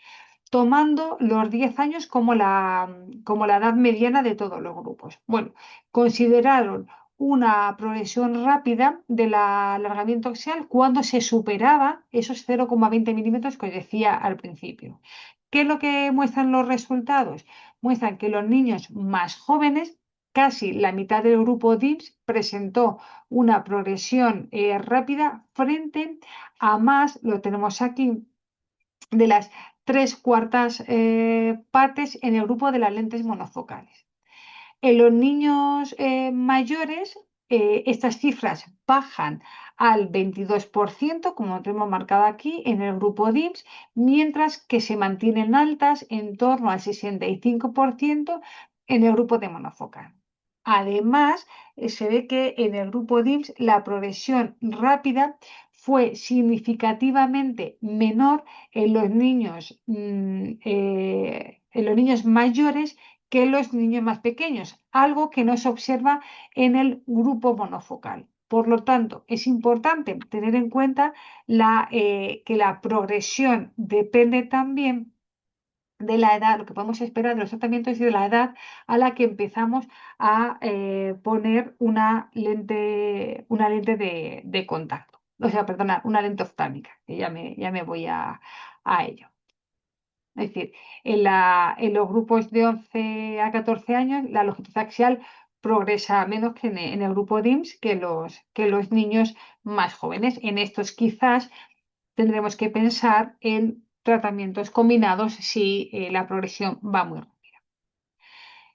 tomando los 10 años como la edad mediana de todos los grupos. Bueno, consideraron una progresión rápida del alargamiento axial cuando se superaba esos 0,20 milímetros que os decía al principio. ¿Qué es lo que muestran los resultados? Muestran que los niños más jóvenes, casi la mitad del grupo DIMS, presentó una progresión rápida frente a más, lo tenemos aquí, de las 3/4 partes en el grupo de las lentes monofocales. En los niños mayores, estas cifras bajan al 22%, como tenemos marcado aquí, en el grupo DIMS, mientras que se mantienen altas en torno al 65% en el grupo de monofocal. Además, se ve que en el grupo DIMS la progresión rápida fue significativamente menor en los niños mayores que en los niños más pequeños, algo que no se observa en el grupo monofocal. Por lo tanto, es importante tener en cuenta que la progresión depende también de la edad, lo que podemos esperar de los tratamientos y de la edad a la que empezamos a poner una lente de contacto. O sea, perdona, una lente oftálmica, que ya me voy a ello. Es decir, en los grupos de 11 a 14 años, la longitud axial progresa menos que en el grupo DIMS que los niños más jóvenes. En estos quizás tendremos que pensar en tratamientos combinados si la progresión va muy rápido.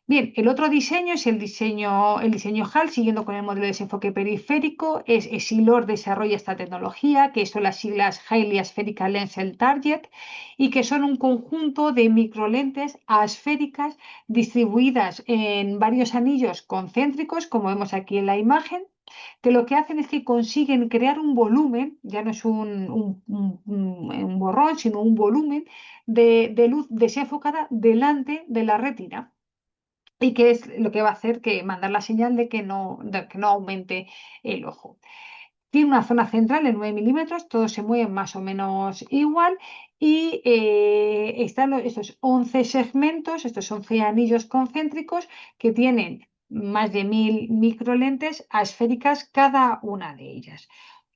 Bien, el otro diseño es el diseño HAL, siguiendo con el modelo de desenfoque periférico. Essilor desarrolla esta tecnología, que son las siglas Highly Spherical Lens Cell Target, y que son un conjunto de microlentes asféricas distribuidas en varios anillos concéntricos, como vemos aquí en la imagen, que lo que hacen es que consiguen crear un volumen, ya no es un borrón, sino un volumen de luz desenfocada delante de la retina. ¿Y qué es lo que va a hacer? Que mandar la señal de que no aumente el ojo. Tiene una zona central de 9 milímetros, todos se mueven más o menos igual y están estos 11 segmentos, estos 11 anillos concéntricos que tienen más de 1000 microlentes asféricas cada una de ellas.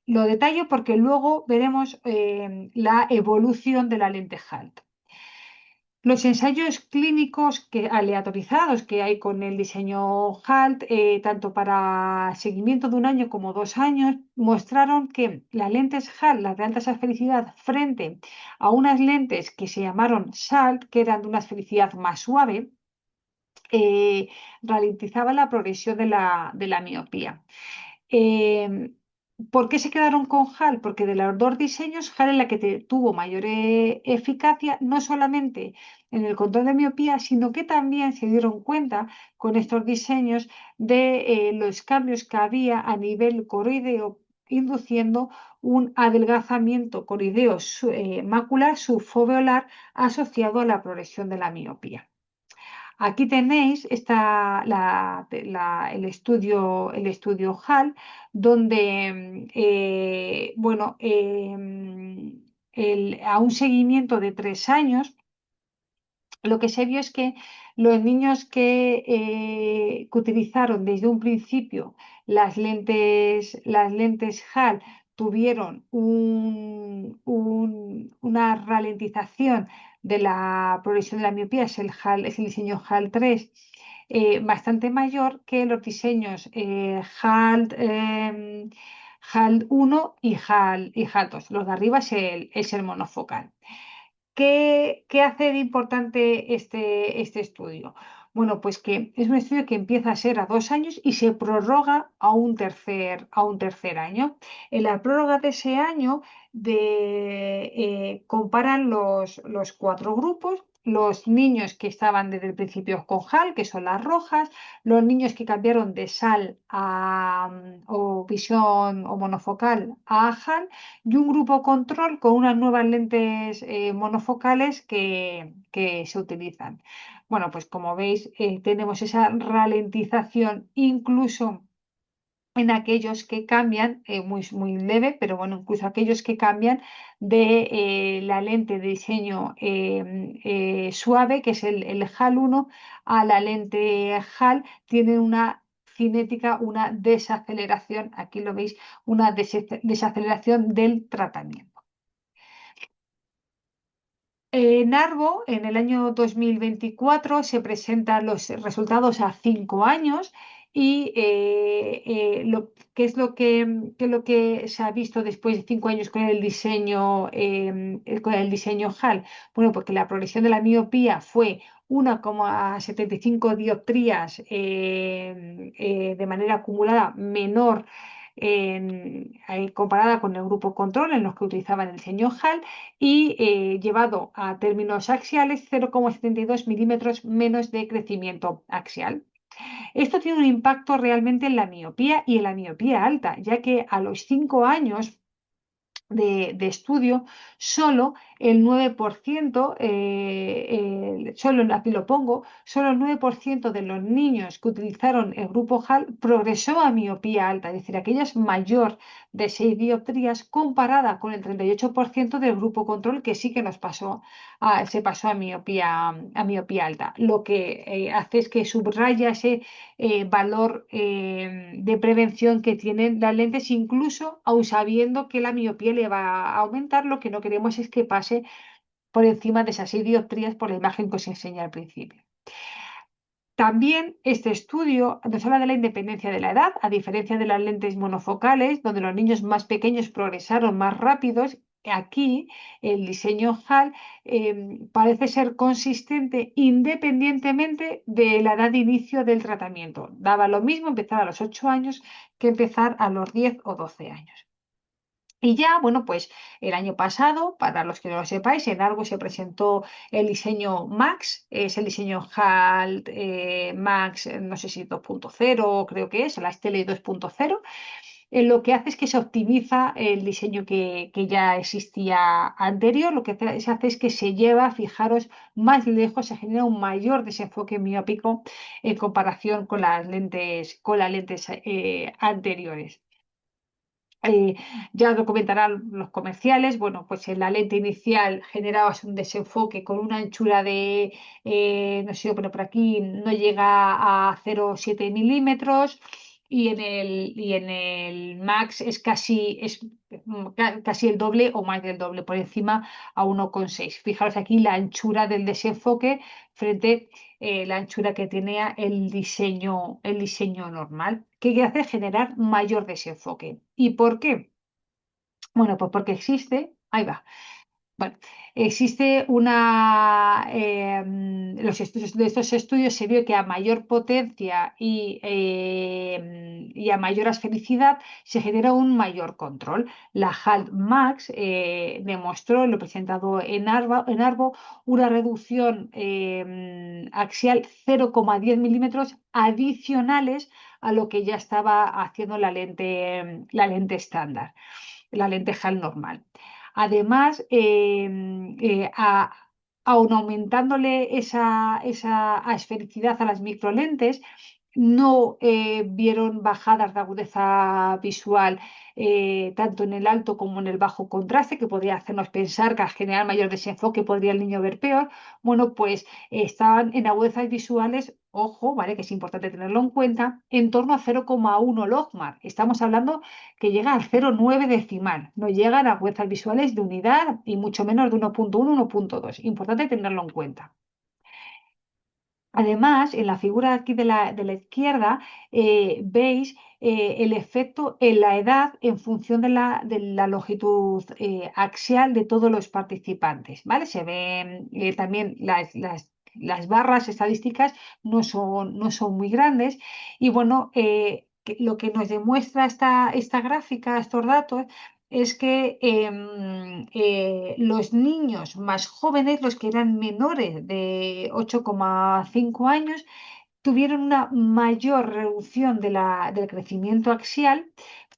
Lo detallo porque luego veremos la evolución de la lente HALT. Los ensayos clínicos aleatorizados que hay con el diseño HALT, tanto para seguimiento de 1 año como 2 años, mostraron que las lentes HALT, las de alta esfericidad, frente a unas lentes que se llamaron SALT, que eran de una esfericidad más suave, ralentizaban la progresión de la miopía. ¿Por qué se quedaron con HAL? Porque de los dos diseños, HAL es la que tuvo mayor eficacia, no solamente en el control de miopía, sino que también se dieron cuenta con estos diseños de los cambios que había a nivel coroideo, induciendo un adelgazamiento coroideo macular subfoveolar asociado a la progresión de la miopía. Aquí tenéis el estudio HAL, donde, bueno, a un seguimiento de 3 años, lo que se vio es que los niños que utilizaron desde un principio las lentes HAL tuvieron una ralentización de la progresión de la miopía, es el diseño HAL 3, bastante mayor que los diseños HAL 1 y HAL 2. Los de arriba es el monofocal. ¿Qué hace de importante este estudio? Bueno, pues que es un estudio que empieza a ser a 2 años y se prorroga a un tercer año. En la prórroga de ese año comparan los 4 grupos. Los niños que estaban desde el principio con HAL, que son las rojas, los niños que cambiaron de SAL o visión o monofocal a HAL, y un grupo control con unas nuevas lentes monofocales que se utilizan. Bueno, pues como veis, tenemos esa ralentización incluso en aquellos que cambian, muy, muy leve, pero bueno, incluso aquellos que cambian de la lente de diseño suave, que es el HAL 1, a la lente HAL, tienen una cinética, una desaceleración, aquí lo veis, una desaceleración del tratamiento. En Arbo, en el año 2024, se presentan los resultados a 5 años y qué es lo que se ha visto después de 5 años con el diseño HAL. Bueno, porque la progresión de la miopía fue 1,75 dioptrías de manera acumulada menor comparada con el grupo control en los que utilizaban el diseño HAL, y llevado a términos axiales 0,72 milímetros menos de crecimiento axial. Esto tiene un impacto realmente en la miopía y en la miopía alta, ya que a los 5 años de estudio, solo el 9%, aquí lo pongo, solo el 9% de los niños que utilizaron el grupo HAL progresó a miopía alta, es decir, aquellas mayor de 6 dioptrías, comparada con el 38% del grupo control, que sí que se pasó a miopía alta. Lo que hace es que subraya ese valor de prevención que tienen las lentes, incluso aun sabiendo que la miopía le va a aumentar. Lo que no queremos es que pase por encima de esas 6 dioptrías por la imagen que os enseñé al principio. También este estudio nos habla de la independencia de la edad, a diferencia de las lentes monofocales, donde los niños más pequeños progresaron más rápidos. Aquí el diseño HAL parece ser consistente independientemente de la edad de inicio del tratamiento. Daba lo mismo empezar a los 8 años que empezar a los 10 o 12 años. Y ya, bueno, pues el año pasado, para los que no lo sepáis, en Argo se presentó el diseño Max, es el diseño HAL Max, no sé si 2.0, creo que es, la Stele 2.0. Lo que hace es que se optimiza el diseño que ya existía anterior. Lo que se hace es que se lleva, fijaros, más lejos, se genera un mayor desenfoque miópico en comparación con las lentes anteriores. Ya lo comentarán los comerciales. Bueno, pues en la lente inicial generabas un desenfoque con una anchura de, no sé si lo pongo por aquí, no llega a 0,7 milímetros, y en el Max es casi el doble o más del doble, por encima a 1,6. Fijaros aquí la anchura del desenfoque frente la anchura que tenía el diseño normal. ¿Qué hace? Generar mayor desenfoque. ¿Y por qué? Bueno, pues porque ahí va. Bueno, existe de estos estudios se vio que a mayor potencia y a mayor asfericidad se genera un mayor control. La HALT Max demostró, lo presentado en Arbo, una reducción axial 0,10 milímetros adicionales a lo que ya estaba haciendo la lente estándar, la lente HAL normal. Además, aun aumentándole esa esfericidad a las microlentes, no vieron bajadas de agudeza visual tanto en el alto como en el bajo contraste, que podría hacernos pensar que al generar mayor desenfoque podría el niño ver peor. Bueno, pues estaban en agudezas visuales, ojo, ¿vale? Que es importante tenerlo en cuenta, en torno a 0,1 logmar. Estamos hablando que llega al 0,9 decimal, no llegan a agudezas visuales de unidad y mucho menos de 1,1, 1,2. Importante tenerlo en cuenta. Además, en la figura aquí de la izquierda, veis el efecto en la edad en función de la longitud axial de todos los participantes, ¿vale? Se ven también las barras estadísticas no son muy grandes y bueno, lo que nos demuestra esta gráfica, estos datos, es que los niños más jóvenes, los que eran menores de 8,5 años, tuvieron una mayor reducción del crecimiento axial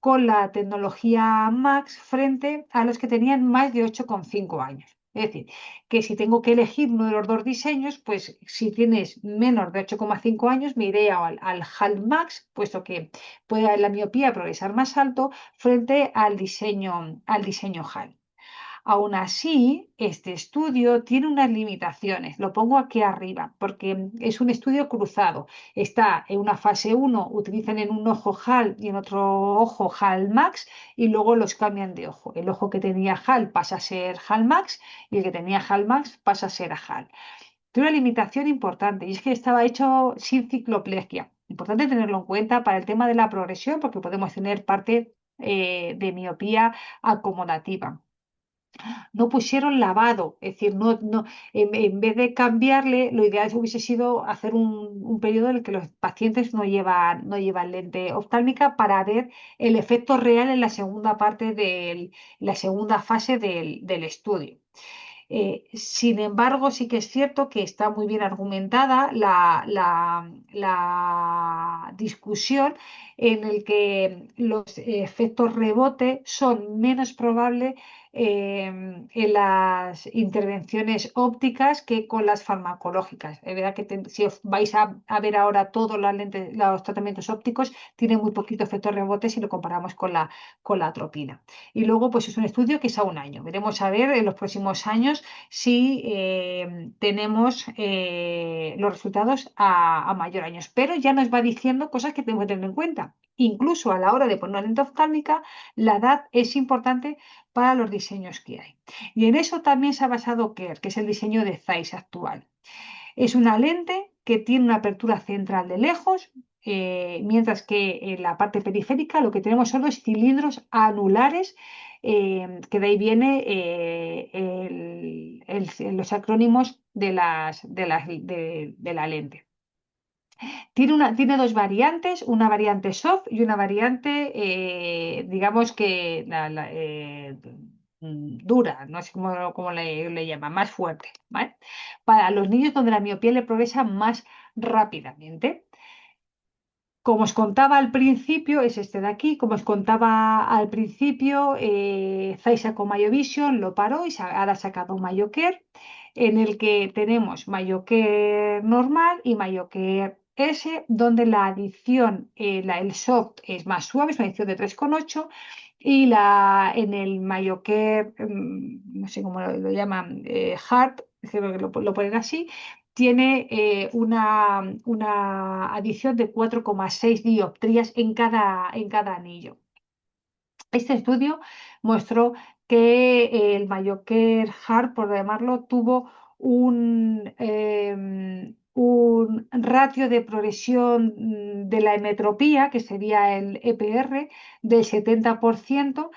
con la tecnología Max frente a los que tenían más de 8,5 años. Es decir, que si tengo que elegir uno de los dos diseños, pues si tienes menos de 8,5 años, me iré al HAL Max, puesto que puede la miopía progresar más alto frente al diseño HAL. Aún así, este estudio tiene unas limitaciones. Lo pongo aquí arriba porque es un estudio cruzado. Está en una fase 1, utilizan en un ojo HAL y en otro ojo HAL Max y luego los cambian de ojo. El ojo que tenía HAL pasa a ser HAL Max y el que tenía HAL Max pasa a ser a HAL. Tiene una limitación importante y es que estaba hecho sin cicloplegia. Importante tenerlo en cuenta para el tema de la progresión porque podemos tener parte de miopía acomodativa. No pusieron lavado, es decir, en vez de cambiarle, lo ideal hubiese sido hacer un periodo en el que los pacientes no llevan lente oftálmica para ver el efecto real en la segunda parte la segunda fase del estudio. Sin embargo, sí que es cierto que está muy bien argumentada la discusión en el que los efectos rebote son menos probables en las intervenciones ópticas que con las farmacológicas. Es verdad que si os vais a ver ahora todos los tratamientos ópticos, tiene muy poquito efecto rebote si lo comparamos con la atropina. Y luego, pues es un estudio que es a un año. Veremos a ver en los próximos años si tenemos los resultados a mayor años. Pero ya nos va diciendo cosas que tenemos que tener en cuenta. Incluso a la hora de poner una lente oftálmica, la edad es importante para los diseños que hay. Y en eso también se ha basado Kerr, que es el diseño de Zeiss actual. Es una lente que tiene una apertura central de lejos, mientras que en la parte periférica lo que tenemos son los cilindros anulares, que de ahí viene los acrónimos de la lente. Tiene dos variantes, una variante soft y una variante, digamos que dura, no sé cómo le llaman, más fuerte, ¿vale? Para los niños donde la miopía le progresa más rápidamente. Como os contaba al principio, es este de aquí, como os contaba al principio, Zeiss sacó MyoVision, lo paró y ahora ha sacado MyoCare, en el que tenemos MyoCare normal y MyoCare S, donde la adición, el soft es más suave, es una adición de 3,8 y en el MyoCare, no sé cómo lo llaman, Hard, creo que lo ponen así, tiene una adición de 4,6 dioptrías en cada anillo. Este estudio mostró que el MyoCare Hard, por llamarlo, tuvo un ratio de progresión de la hemetropía, que sería el EPR, del 70%,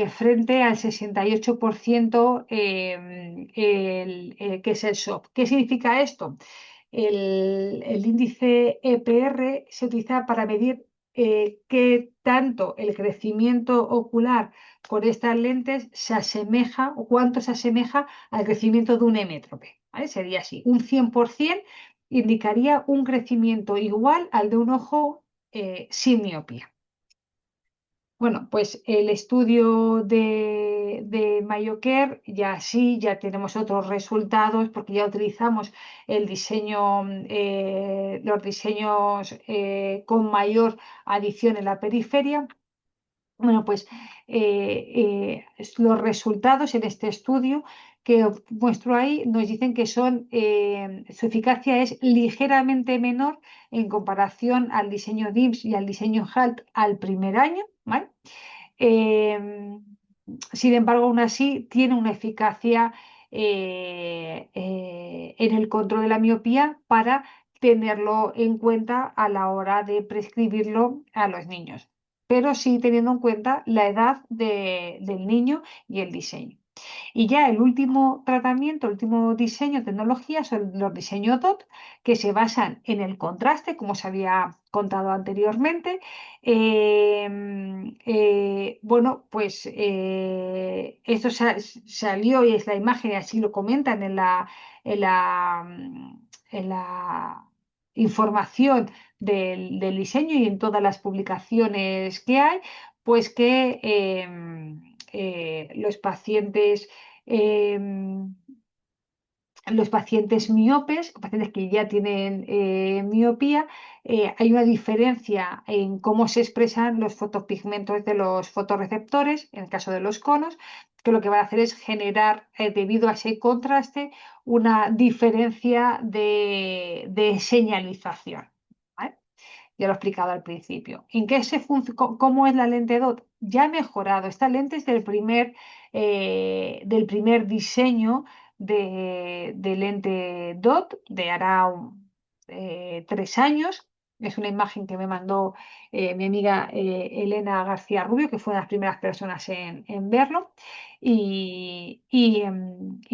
frente al 68% que es el SOP. ¿Qué significa esto? El índice EPR se utiliza para medir qué tanto el crecimiento ocular con estas lentes se asemeja o cuánto se asemeja al crecimiento de un hemétrope, ¿vale? Sería así, un 100% indicaría un crecimiento igual al de un ojo sin miopía. Bueno, pues el estudio de MyoCare ya sí, ya tenemos otros resultados porque ya utilizamos el diseño, los diseños con mayor adición en la periferia. Bueno, pues los resultados en este estudio que muestro ahí nos dicen que su eficacia es ligeramente menor en comparación al diseño DIMS y al diseño HALT al primer año, ¿vale? Eh, Sin embargo, aún así tiene una eficacia en el control de la miopía para tenerlo en cuenta a la hora de prescribirlo a los niños, pero sí teniendo en cuenta la edad del niño y el diseño. Y ya el último tratamiento, el último diseño, tecnología son los diseños DOT, que se basan en el contraste, como se había contado anteriormente. Bueno, pues esto salió y es la imagen, y así lo comentan en la, en la información del diseño y en todas las publicaciones que hay, pues que em, los pacientes miopes, pacientes que ya tienen miopía, hay una diferencia en cómo se expresan los fotopigmentos de los fotorreceptores, en el caso de los conos, que lo que va a hacer es generar, debido a ese contraste, una diferencia de señalización. ¿Vale? Ya lo he explicado al principio. ¿Cómo es la lente DOT? Ya ha mejorado. Esta lente es del primer diseño de lente DOT de hará 3 años. Es una imagen que me mandó mi amiga Elena García Rubio, que fue una de las primeras personas en verlo. Y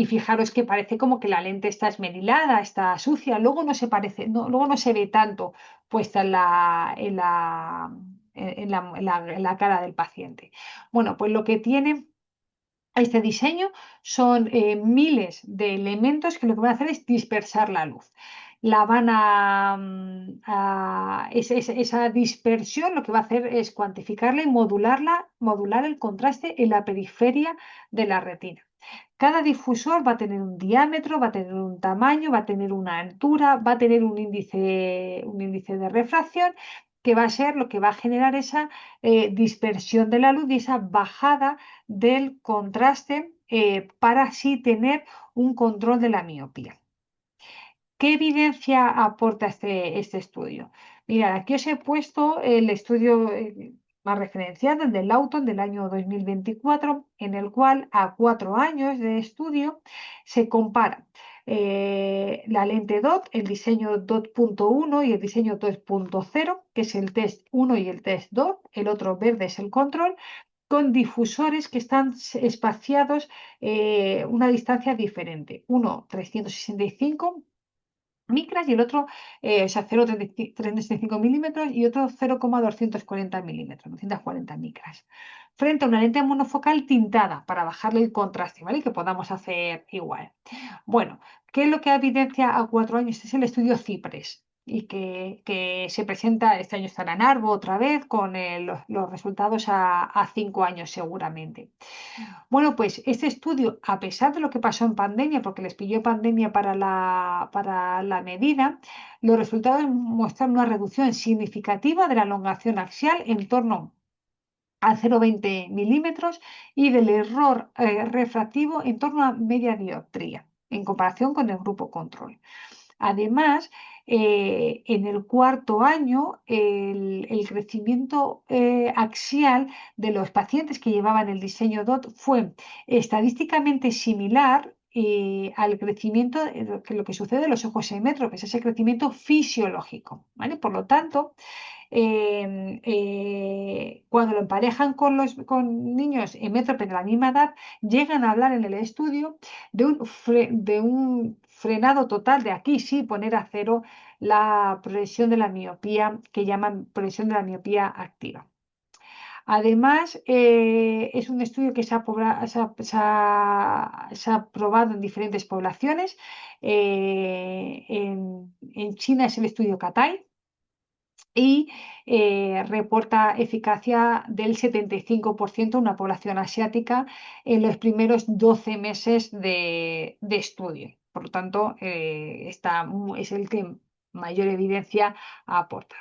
fijaros que parece como que la lente está esmerilada, está sucia. Luego no se parece, luego no se ve tanto puesta en la cara del paciente. Bueno, pues lo que tiene este diseño son miles de elementos que lo que van a hacer es dispersar la luz. La van esa dispersión lo que va a hacer es cuantificarla y modular el contraste en la periferia de la retina. Cada difusor va a tener un diámetro, va a tener un tamaño, va a tener una altura, va a tener un índice de refracción que va a ser lo que va a generar esa dispersión de la luz y esa bajada del contraste para así tener un control de la miopía. ¿Qué evidencia aporta este estudio? Mirad, aquí os he puesto el estudio más referenciado, el de Lawton del año 2024, en el cual a 4 años de estudio se compara la lente DOT, el diseño DOT.1 y el diseño DOT.0, que es el test 1 y el test 2, el otro verde es el control, con difusores que están espaciados una distancia diferente. Uno 365 micras y el otro, o sea, 0,365 milímetros y otro 0,240 milímetros, 240 micras, frente a una lente monofocal tintada para bajarle el contraste, ¿vale? Que podamos hacer igual. Bueno, ¿qué es lo que evidencia a 4 años? Este es el estudio CIPRES y que se presenta, este año estará en ARBO otra vez, con los resultados a 5 años seguramente. Bueno, pues este estudio, a pesar de lo que pasó en pandemia, porque les pilló pandemia para la medida, los resultados muestran una reducción significativa de la elongación axial en torno a 0,20 milímetros y del error refractivo en torno a media dioptría en comparación con el grupo control. Además, en el cuarto año, el crecimiento axial de los pacientes que llevaban el diseño DOT fue estadísticamente similar al crecimiento, lo que sucede en los ojos hemétropes, ese crecimiento fisiológico, ¿vale? Por lo tanto, cuando lo emparejan con niños hemétropes de la misma edad, llegan a hablar en el estudio de un frenado total, de aquí sí poner a cero la progresión de la miopía, que llaman progresión de la miopía activa. Además, es un estudio que se ha probado en diferentes poblaciones. En China es el estudio CATAI, y reporta eficacia del 75% en una población asiática en los primeros 12 meses de estudio. Por lo tanto, es el que mayor evidencia aporta.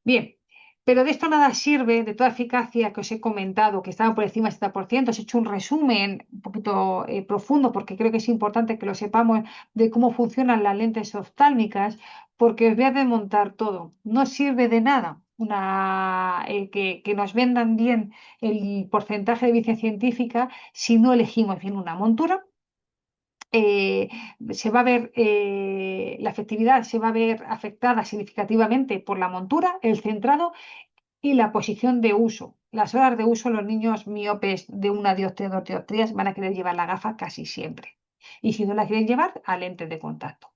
Bien, pero de esto nada sirve, de toda eficacia que os he comentado, que estaba por encima del 70%, os he hecho un resumen un poquito profundo porque creo que es importante que lo sepamos de cómo funcionan las lentes oftálmicas, porque os voy a desmontar todo. No sirve de nada que nos vendan bien el porcentaje de evidencia científica si no elegimos bien una montura. eh, Se va a ver, la efectividad se va a ver afectada significativamente por la montura, el centrado y la posición de uso. Las horas de uso, los niños miopes de una dioptría, dos dioptrías, van a querer llevar la gafa casi siempre. Y si no la quieren llevar, a lentes de contacto.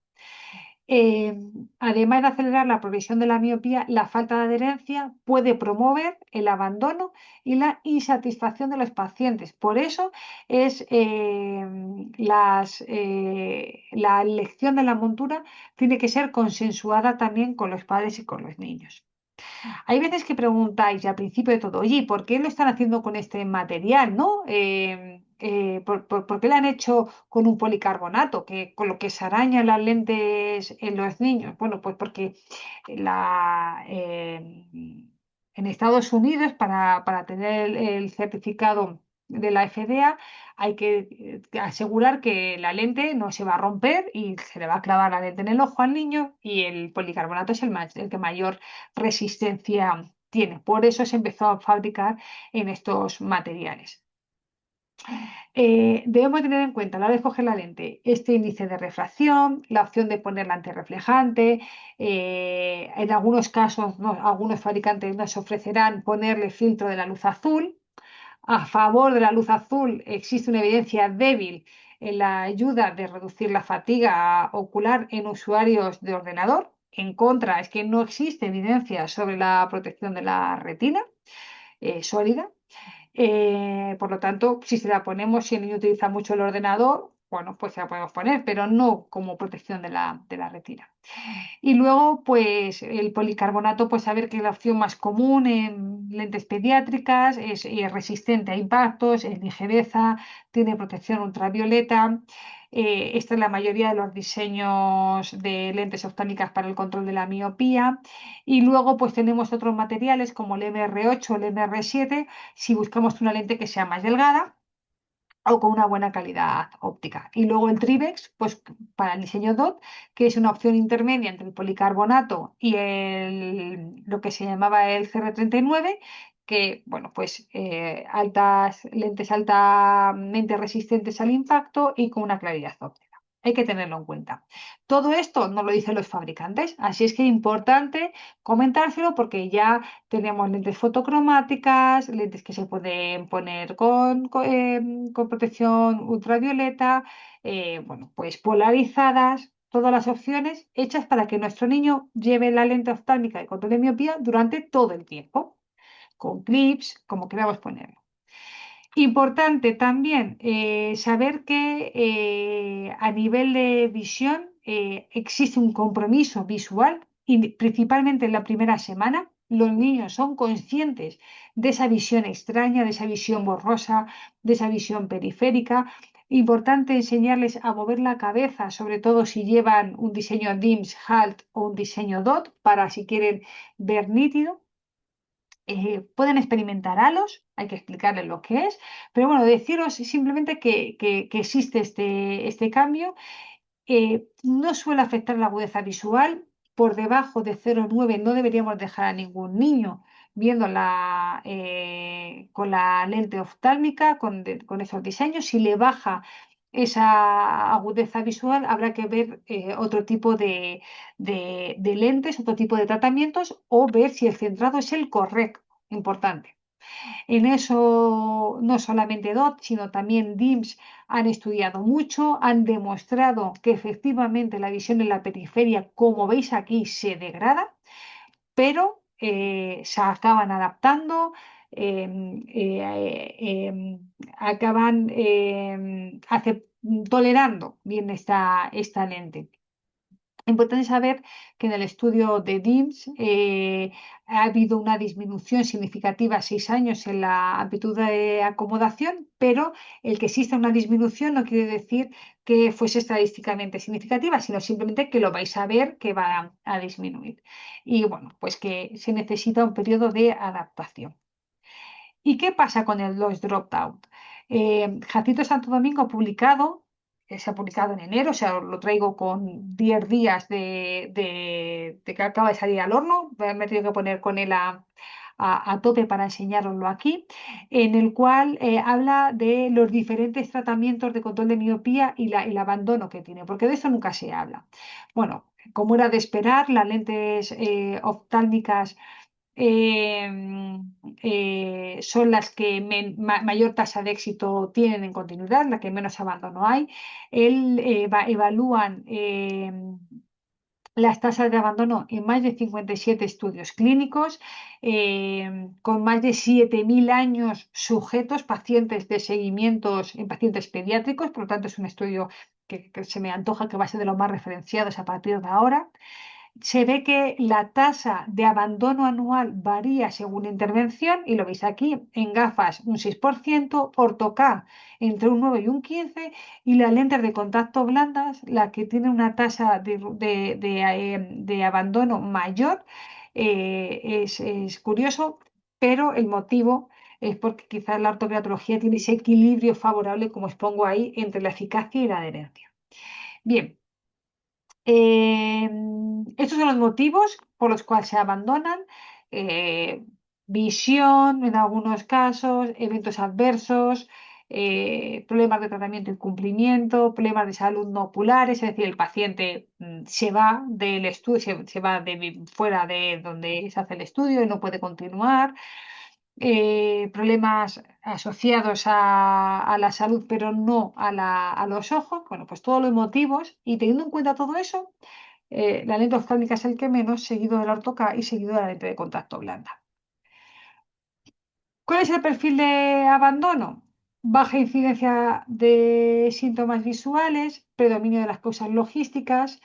Eh, Además de acelerar la progresión de la miopía, la falta de adherencia puede promover el abandono y la insatisfacción de los pacientes. Por eso es la elección de la montura tiene que ser consensuada también con los padres y con los niños. Hay veces que preguntáis al principio de todo, oye, ¿por qué lo están haciendo con este material, no? ¿Por qué lo han hecho con un policarbonato, con lo que se arañan las lentes en los niños? Bueno, pues porque la, eh, en Estados Unidos, para tener el certificado de la FDA, hay que asegurar que la lente no se va a romper y se le va a clavar la lente en el ojo al niño, y el policarbonato es el que mayor resistencia tiene. Por eso se empezó a fabricar en estos materiales. Debemos tener en cuenta a la hora de escoger la lente este índice de refracción, la opción de ponerla antirreflejante. En algunos casos, algunos fabricantes nos ofrecerán ponerle filtro de la luz azul. A favor de la luz azul existe una evidencia débil en la ayuda de reducir la fatiga ocular en usuarios de ordenador. En contra, es que no existe evidencia sobre la protección de la retina sólida. Por lo tanto, si se la ponemos, si el niño utiliza mucho el ordenador, bueno, pues se la podemos poner, pero no como protección de la retina. Y luego, pues el policarbonato, pues saber que es la opción más común en lentes pediátricas, es resistente a impactos, es ligereza, tiene protección ultravioleta. Esta es la mayoría de los diseños de lentes oftálmicas para el control de la miopía. Y luego, pues tenemos otros materiales como el MR8 o el MR7, si buscamos una lente que sea más delgada o con una buena calidad óptica. Y luego el Trivex, pues para el diseño DOT, que es una opción intermedia entre el policarbonato y lo que se llamaba el CR39, que, bueno, pues lentes altamente resistentes al impacto y con una claridad óptica. Hay que tenerlo en cuenta. Todo esto no lo dicen los fabricantes, así es que es importante comentárselo porque ya tenemos lentes fotocromáticas, lentes que se pueden poner con protección ultravioleta, bueno, pues polarizadas, todas las opciones hechas para que nuestro niño lleve la lente oftálmica de control de miopía durante todo el tiempo, con clips, como queramos ponerlo. Importante también saber que a nivel de visión existe un compromiso visual y principalmente en la primera semana los niños son conscientes de esa visión extraña, de esa visión borrosa, de esa visión periférica. Importante enseñarles a mover la cabeza, sobre todo si llevan un diseño DIMS, HALT o un diseño DOT, para si quieren ver nítido. Pueden experimentar halos, hay que explicarles lo que es, pero bueno, deciros simplemente que existe este cambio. No suele afectar la agudeza visual. Por debajo de 0,9 no deberíamos dejar a ningún niño viéndola con la lente oftálmica, con esos diseños. Si le baja esa agudeza visual, habrá que ver otro tipo de lentes, otro tipo de tratamientos, o ver si el centrado es el correcto. Importante. En eso no solamente DOT, sino también DIMS han estudiado mucho, han demostrado que efectivamente la visión en la periferia, como veis aquí, se degrada, pero se acaban adaptando, acaban tolerando bien esta lente. Importante saber que en el estudio de DIMS ha habido una disminución significativa a 6 años en la amplitud de acomodación, pero el que exista una disminución no quiere decir que fuese estadísticamente significativa, sino simplemente que lo vais a ver que va a disminuir. Y bueno, pues que se necesita un periodo de adaptación. ¿Y qué pasa con el Lost Dropout? Jacinto Santo Domingo ha publicado, se ha publicado en enero, o sea, lo traigo con 10 días de que acaba de salir al horno, me he tenido que poner con él a tope para enseñároslo aquí, en el cual habla de los diferentes tratamientos de control de miopía y el abandono que tiene, porque de eso nunca se habla. Bueno, como era de esperar, las lentes oftálmicas eh, son las que mayor tasa de éxito tienen en continuidad, la que menos abandono hay. Evalúan las tasas de abandono en más de 57 estudios clínicos, con más de 7.000 años sujetos, pacientes de seguimientos en pacientes pediátricos, por lo tanto es un estudio que se me antoja que va a ser de los más referenciados a partir de ahora. Se ve que la tasa de abandono anual varía según intervención, y lo veis aquí, en gafas un 6%, orto-K entre un 9 y un 15%, y las lentes de contacto blandas, la que tiene una tasa de abandono mayor, es curioso, pero el motivo es porque quizás la ortoqueratología tiene ese equilibrio favorable, como os pongo ahí, entre la eficacia y la adherencia. Bien. Eh, Estos son los motivos por los cuales se abandonan. eh, Visión en algunos casos, eventos adversos, problemas de tratamiento y cumplimiento, problemas de salud no oculares, es decir, el paciente se va del estudio, se va fuera de donde se hace el estudio y no puede continuar, problemas asociados a la salud, pero no a los ojos. Bueno, pues todos los motivos, y teniendo en cuenta todo eso, la lente oftálmica es el que menos, seguido del orto-K y seguido de la lente de contacto blanda. ¿Cuál es el perfil de abandono? Baja incidencia de síntomas visuales, predominio de las causas logísticas,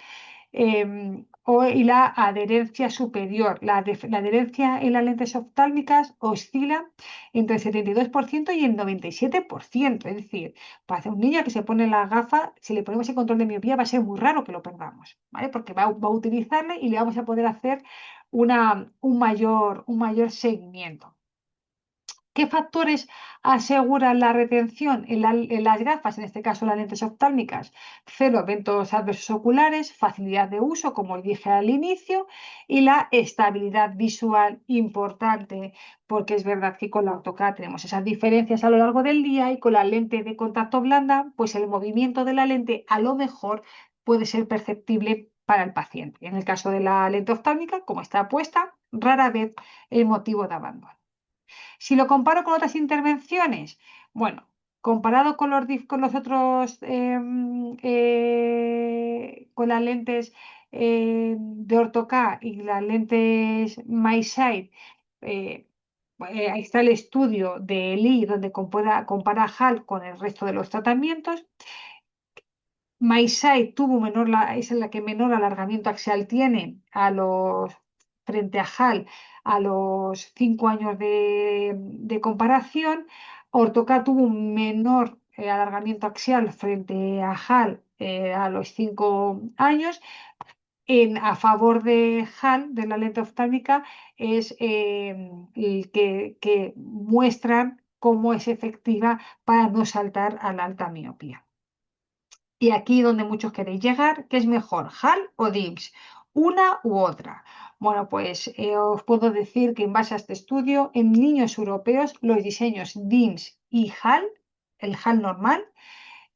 y la adherencia superior. La adherencia en las lentes oftálmicas oscila entre el 72% y el 97%. Es decir, para un niño que se pone la gafa, si le ponemos el control de miopía, va a ser muy raro que lo perdamos, ¿vale? Porque va a utilizarle y le vamos a poder hacer un mayor seguimiento. ¿Qué factores aseguran la retención en las gafas, en este caso las lentes oftálmicas? Cero eventos adversos oculares, facilidad de uso, como os dije al inicio, y la estabilidad visual importante, porque es verdad que con la AutoCAD tenemos esas diferencias a lo largo del día, y con la lente de contacto blanda, pues el movimiento de la lente a lo mejor puede ser perceptible para el paciente. En el caso de la lente oftálmica, como está puesta, rara vez el motivo de abandono. Si lo comparo con otras intervenciones, bueno, comparado con los otros, con las lentes de orto-K y las lentes MySight, eh, ahí está el estudio de Lee donde compara HAL con el resto de los tratamientos. MySight es la que menor alargamiento axial tiene frente a HAL a los 5 años de comparación. Ortoca tuvo un menor alargamiento axial frente a HAL a los 5 años. A favor de HAL, de la lente oftálmica, es el que muestran cómo es efectiva para no saltar a la alta miopía. Y aquí donde muchos queréis llegar, ¿qué es mejor, HAL o DIMS? Una u otra. Bueno, pues os puedo decir que en base a este estudio, en niños europeos, los diseños DIMS y HAL, el HAL normal,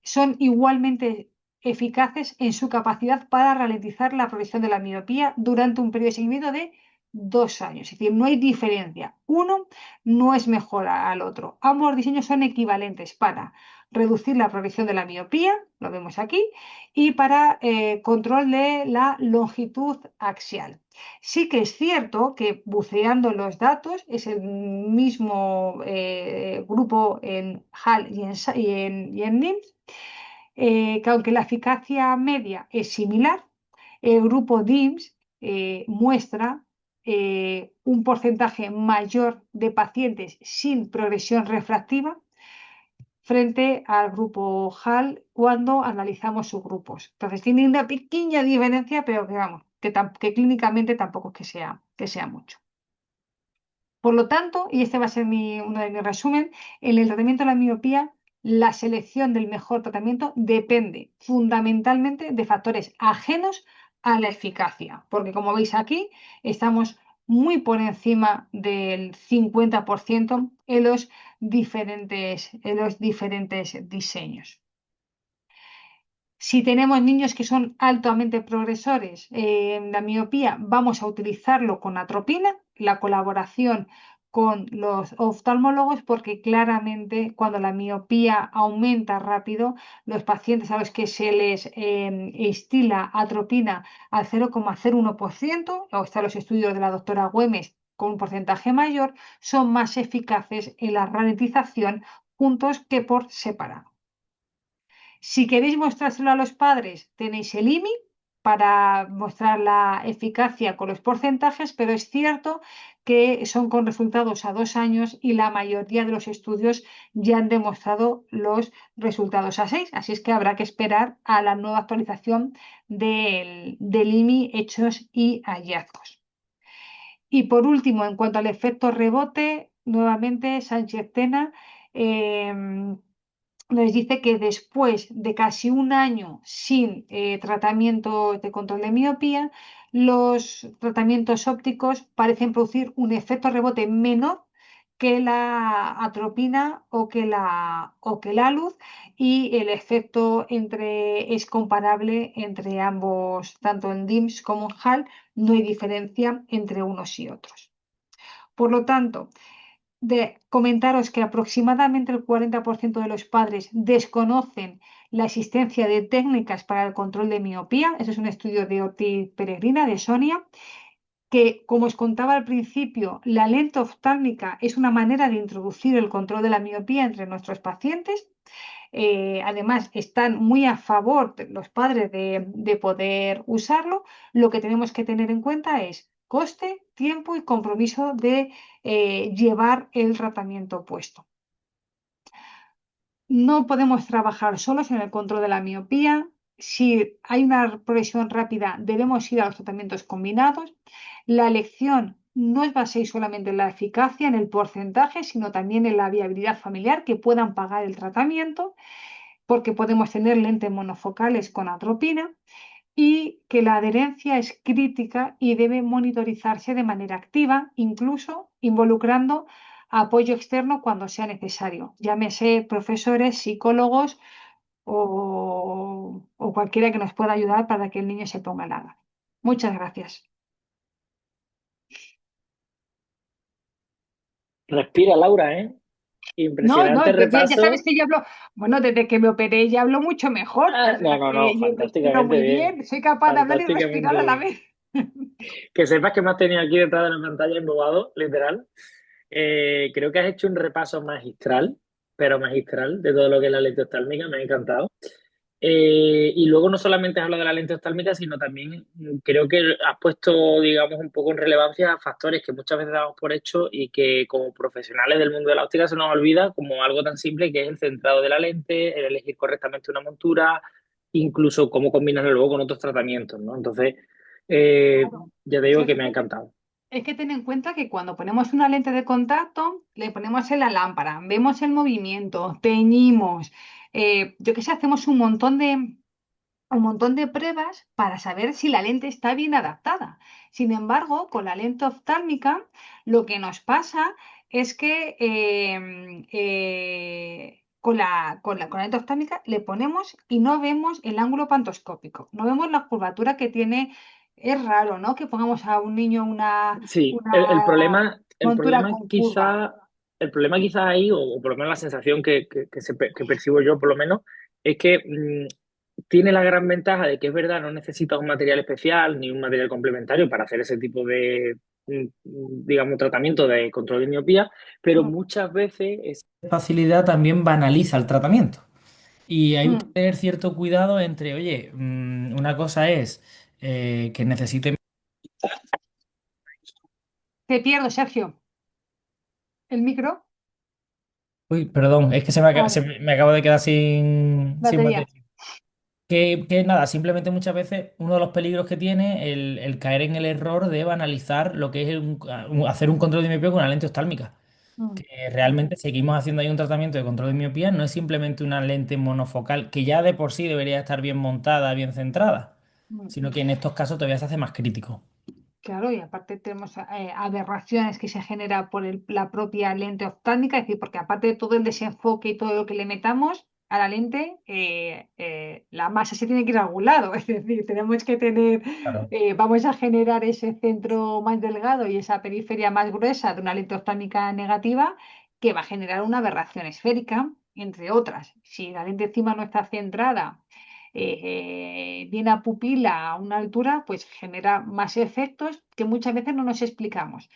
son igualmente eficaces en su capacidad para ralentizar la progresión de la miopía durante un periodo de seguimiento de 2 años. Es decir, no hay diferencia. Uno no es mejor al otro. Ambos diseños son equivalentes para reducir la progresión de la miopía, lo vemos aquí, y para control de la longitud axial. Sí que es cierto que buceando los datos es el mismo grupo en HAL y en NIMS, que aunque la eficacia media es similar, El grupo DIMS muestra un porcentaje mayor de pacientes sin progresión refractiva frente al grupo HAL cuando analizamos subgrupos. Entonces, tiene una pequeña diferencia, pero que vamos, que clínicamente tampoco es que sea mucho. Por lo tanto, y este va a ser uno de mis resumen, en el tratamiento de la miopía, la selección del mejor tratamiento depende fundamentalmente de factores ajenos a la eficacia, porque como veis aquí, estamos muy por encima del 50% en los diferentes diseños. Si tenemos niños que son altamente progresores en la miopía, vamos a utilizarlo con atropina, la colaboración con los oftalmólogos, porque claramente cuando la miopía aumenta rápido, los pacientes a los que se les instila atropina al 0,01%, o están los estudios de la doctora Güemes con un porcentaje mayor, son más eficaces en la ralentización juntos que por separado. Si queréis mostrárselo a los padres, tenéis el IMI para mostrar la eficacia con los porcentajes, pero es cierto que son con resultados a 2 años y la mayoría de los estudios ya han demostrado los resultados a 6, así es que habrá que esperar a la nueva actualización del IMI, hechos y hallazgos. Y por último, en cuanto al efecto rebote, nuevamente Sánchez Tena nos dice que después de casi un año sin tratamiento de control de miopía, los tratamientos ópticos parecen producir un efecto rebote menor que la atropina o que la luz, y el efecto es comparable entre ambos, tanto en DIMS como en HAL, no hay diferencia entre unos y otros. Por lo tanto, de comentaros que aproximadamente el 40% de los padres desconocen la existencia de técnicas para el control de miopía. Ese es un estudio de Ortiz Peregrina, de Sonia, que, como os contaba al principio, la lente oftálmica es una manera de introducir el control de la miopía entre nuestros pacientes. Además, están muy a favor los padres de poder usarlo. Lo que tenemos que tener en cuenta es coste, tiempo y compromiso de llevar el tratamiento puesto. No podemos trabajar solos en el control de la miopía. Si hay una progresión rápida, debemos ir a los tratamientos combinados. La elección no es basada solamente en la eficacia, en el porcentaje, sino también en la viabilidad familiar, que puedan pagar el tratamiento, porque podemos tener lentes monofocales con atropina, y que la adherencia es crítica y debe monitorizarse de manera activa, incluso involucrando apoyo externo cuando sea necesario, llámese profesores, psicólogos o cualquiera que nos pueda ayudar para que el niño se ponga al habla. Muchas gracias. Respira, Laura, ¿eh? No, no, Impresionante ya sabes repaso. que yo hablo, bueno, desde que me operé ya hablo mucho mejor, o Ah, sea no, no, que no, yo respiro fantásticamente muy bien. bien, soy capaz de hablar y respirar Fantásticamente a la bien. vez. Que sepas que me has tenido aquí detrás de la pantalla embobado, literal. Creo que has hecho un repaso magistral, pero magistral, de todo lo que es la lente oftálmica, me ha encantado. Y luego no solamente has hablado de la lente oftálmica, sino también creo que has puesto, digamos, un poco en relevancia factores que muchas veces damos por hecho y que como profesionales del mundo de la óptica se nos olvida, como algo tan simple que es el centrado de la lente, el elegir correctamente una montura, incluso cómo combinarlo luego con otros tratamientos, ¿no? Entonces, Claro. ya te Sí, digo que me ha encantado. es que ten en cuenta que cuando ponemos una lente de contacto, le ponemos en la lámpara, vemos el movimiento, teñimos, yo qué sé, hacemos un montón de pruebas para saber si la lente está bien adaptada. Sin embargo, con la lente oftálmica, lo que nos pasa es que con la lente oftálmica le ponemos y no vemos el ángulo pantoscópico, no vemos la curvatura que tiene. Es raro, ¿no? Que pongamos a un niño Sí, el una el montura problema con curva. quizá, el problema quizá ahí, o por lo menos la sensación que percibo yo por lo menos, es que tiene la gran ventaja de que es verdad, no necesitas un material especial ni un material complementario para hacer ese tipo de, digamos, tratamiento de control de miopía, pero Mm, muchas veces esa facilidad también banaliza el tratamiento. Y hay que mm, tener cierto cuidado entre, oye, una cosa es que necesiten. Te pierdo, Sergio. ¿El micro? Uy, perdón, es que Vale, me acabo de quedar sin batería. batería. Que nada, simplemente muchas veces uno de los peligros que tiene el caer en el error de banalizar lo que es hacer un control de miopía con una lente oftálmica. Mm, Que realmente seguimos haciendo ahí un tratamiento de control de miopía, no es simplemente una lente monofocal que ya de por sí debería estar bien montada, bien centrada, mm. sino que en estos casos todavía se hace más crítico. Claro, y aparte tenemos aberraciones que se genera por la propia lente oftálmica, es decir, porque aparte de todo el desenfoque y todo lo que le metamos a la lente, la masa se tiene que ir a algún lado, es decir, tenemos que tener, Claro. vamos a generar ese centro más delgado y esa periferia más gruesa de una lente oftálmica negativa que va a generar una aberración esférica, entre otras. Si la lente encima no está centrada viene a pupila a una altura, pues genera más efectos que muchas veces no nos explicamos.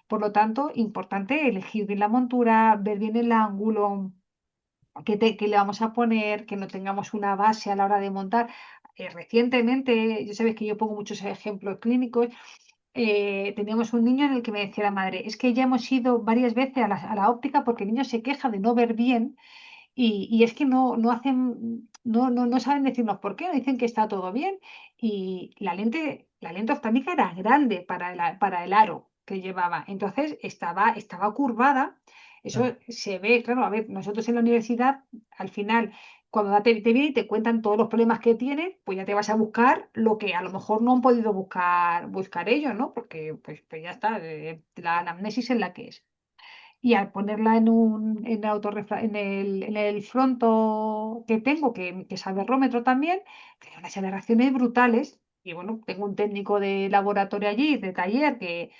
Por lo tanto, importante elegir bien la montura, ver bien el ángulo que le vamos a poner, que no tengamos una base a la hora de montar. Recientemente, ya sabéis que yo pongo muchos ejemplos clínicos, teníamos un niño en el que me decía la madre, es que ya hemos ido varias veces a la óptica porque el niño se queja de no ver bien y es que no hacen, no saben decirnos por qué, dicen que está todo bien. Y la lente oftálmica era grande para el aro que llevaba. Entonces estaba curvada. Eso se ve, claro, a ver, nosotros en la universidad, al final, cuando te viene y te cuentan todos los problemas que tienen, pues ya te vas a buscar lo que a lo mejor no han podido buscar ellos, ¿no? Porque pues ya está, la anamnesis es la que es y al ponerla en el fronto que tengo, que es aberrómetro también, tiene unas aberraciones brutales. Y bueno, tengo un técnico de laboratorio allí, de taller, que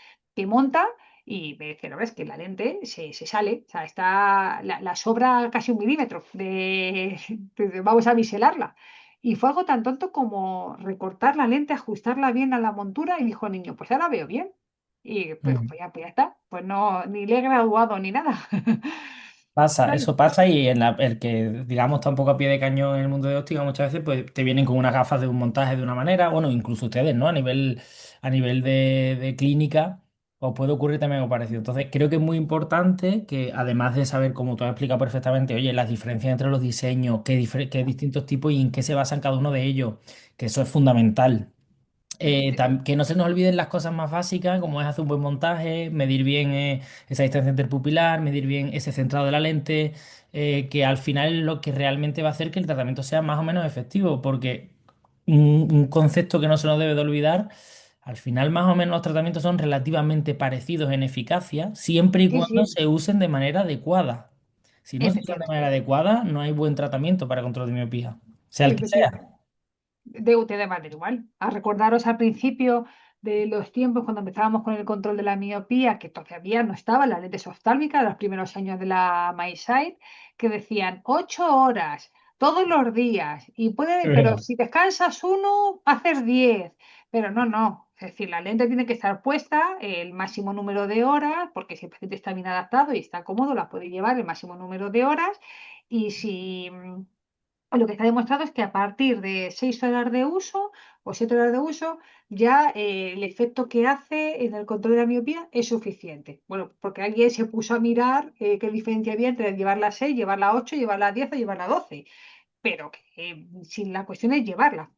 monta y me dice, no, es que la lente se sale, o sea, la sobra casi 1 milímetro vamos a biselarla. Y fue algo tan tonto como recortar la lente, ajustarla bien a la montura y dijo el niño, pues ahora veo bien. Y pues ya está, pues no, ni le he graduado ni nada. Pasa, Vale. eso pasa y el que, digamos, está un poco a pie de cañón en el mundo de óptica muchas veces pues te vienen con unas gafas de un montaje de una manera, bueno, incluso ustedes, ¿no? A nivel de clínica os puede ocurrir también algo parecido. Entonces, creo que es muy importante que además de saber, como tú has explicado perfectamente, oye, las diferencias entre los diseños, qué distintos tipos y en qué se basan cada uno de ellos, que eso es fundamental. Que no se nos olviden las cosas más básicas, como es hacer un buen montaje, medir bien esa distancia interpupilar, medir bien ese centrado de la lente, que al final es lo que realmente va a hacer que el tratamiento sea más o menos efectivo, porque un concepto que no se nos debe de olvidar, al final más o menos los tratamientos son relativamente parecidos en eficacia, siempre y Sí, cuando sí, se usen de manera adecuada. Si no se usan de manera efectivamente, adecuada, no hay buen tratamiento para control de miopía, sea el que sea. efectivamente. De UTD va igual. A recordaros al principio de los tiempos cuando empezábamos con el control de la miopía, que todavía no estaba la lentes oftálmicas, los primeros años de la MySight, que decían 8 horas todos los días, Es pero verdad. si descansas uno, hacer 10. Pero no. Es decir, la lente tiene que estar puesta el máximo número de horas, porque si el paciente está bien adaptado y está cómodo, la puede llevar el máximo número de horas. Y si lo que está demostrado es que a partir de 6 horas de uso o 7 horas de uso, ya el efecto que hace en el control de la miopía es suficiente. Bueno, porque alguien se puso a mirar qué diferencia había entre llevarla a 6, llevarla a 8, llevarla a 10 o llevarla a 12. Pero que si la cuestión es llevarla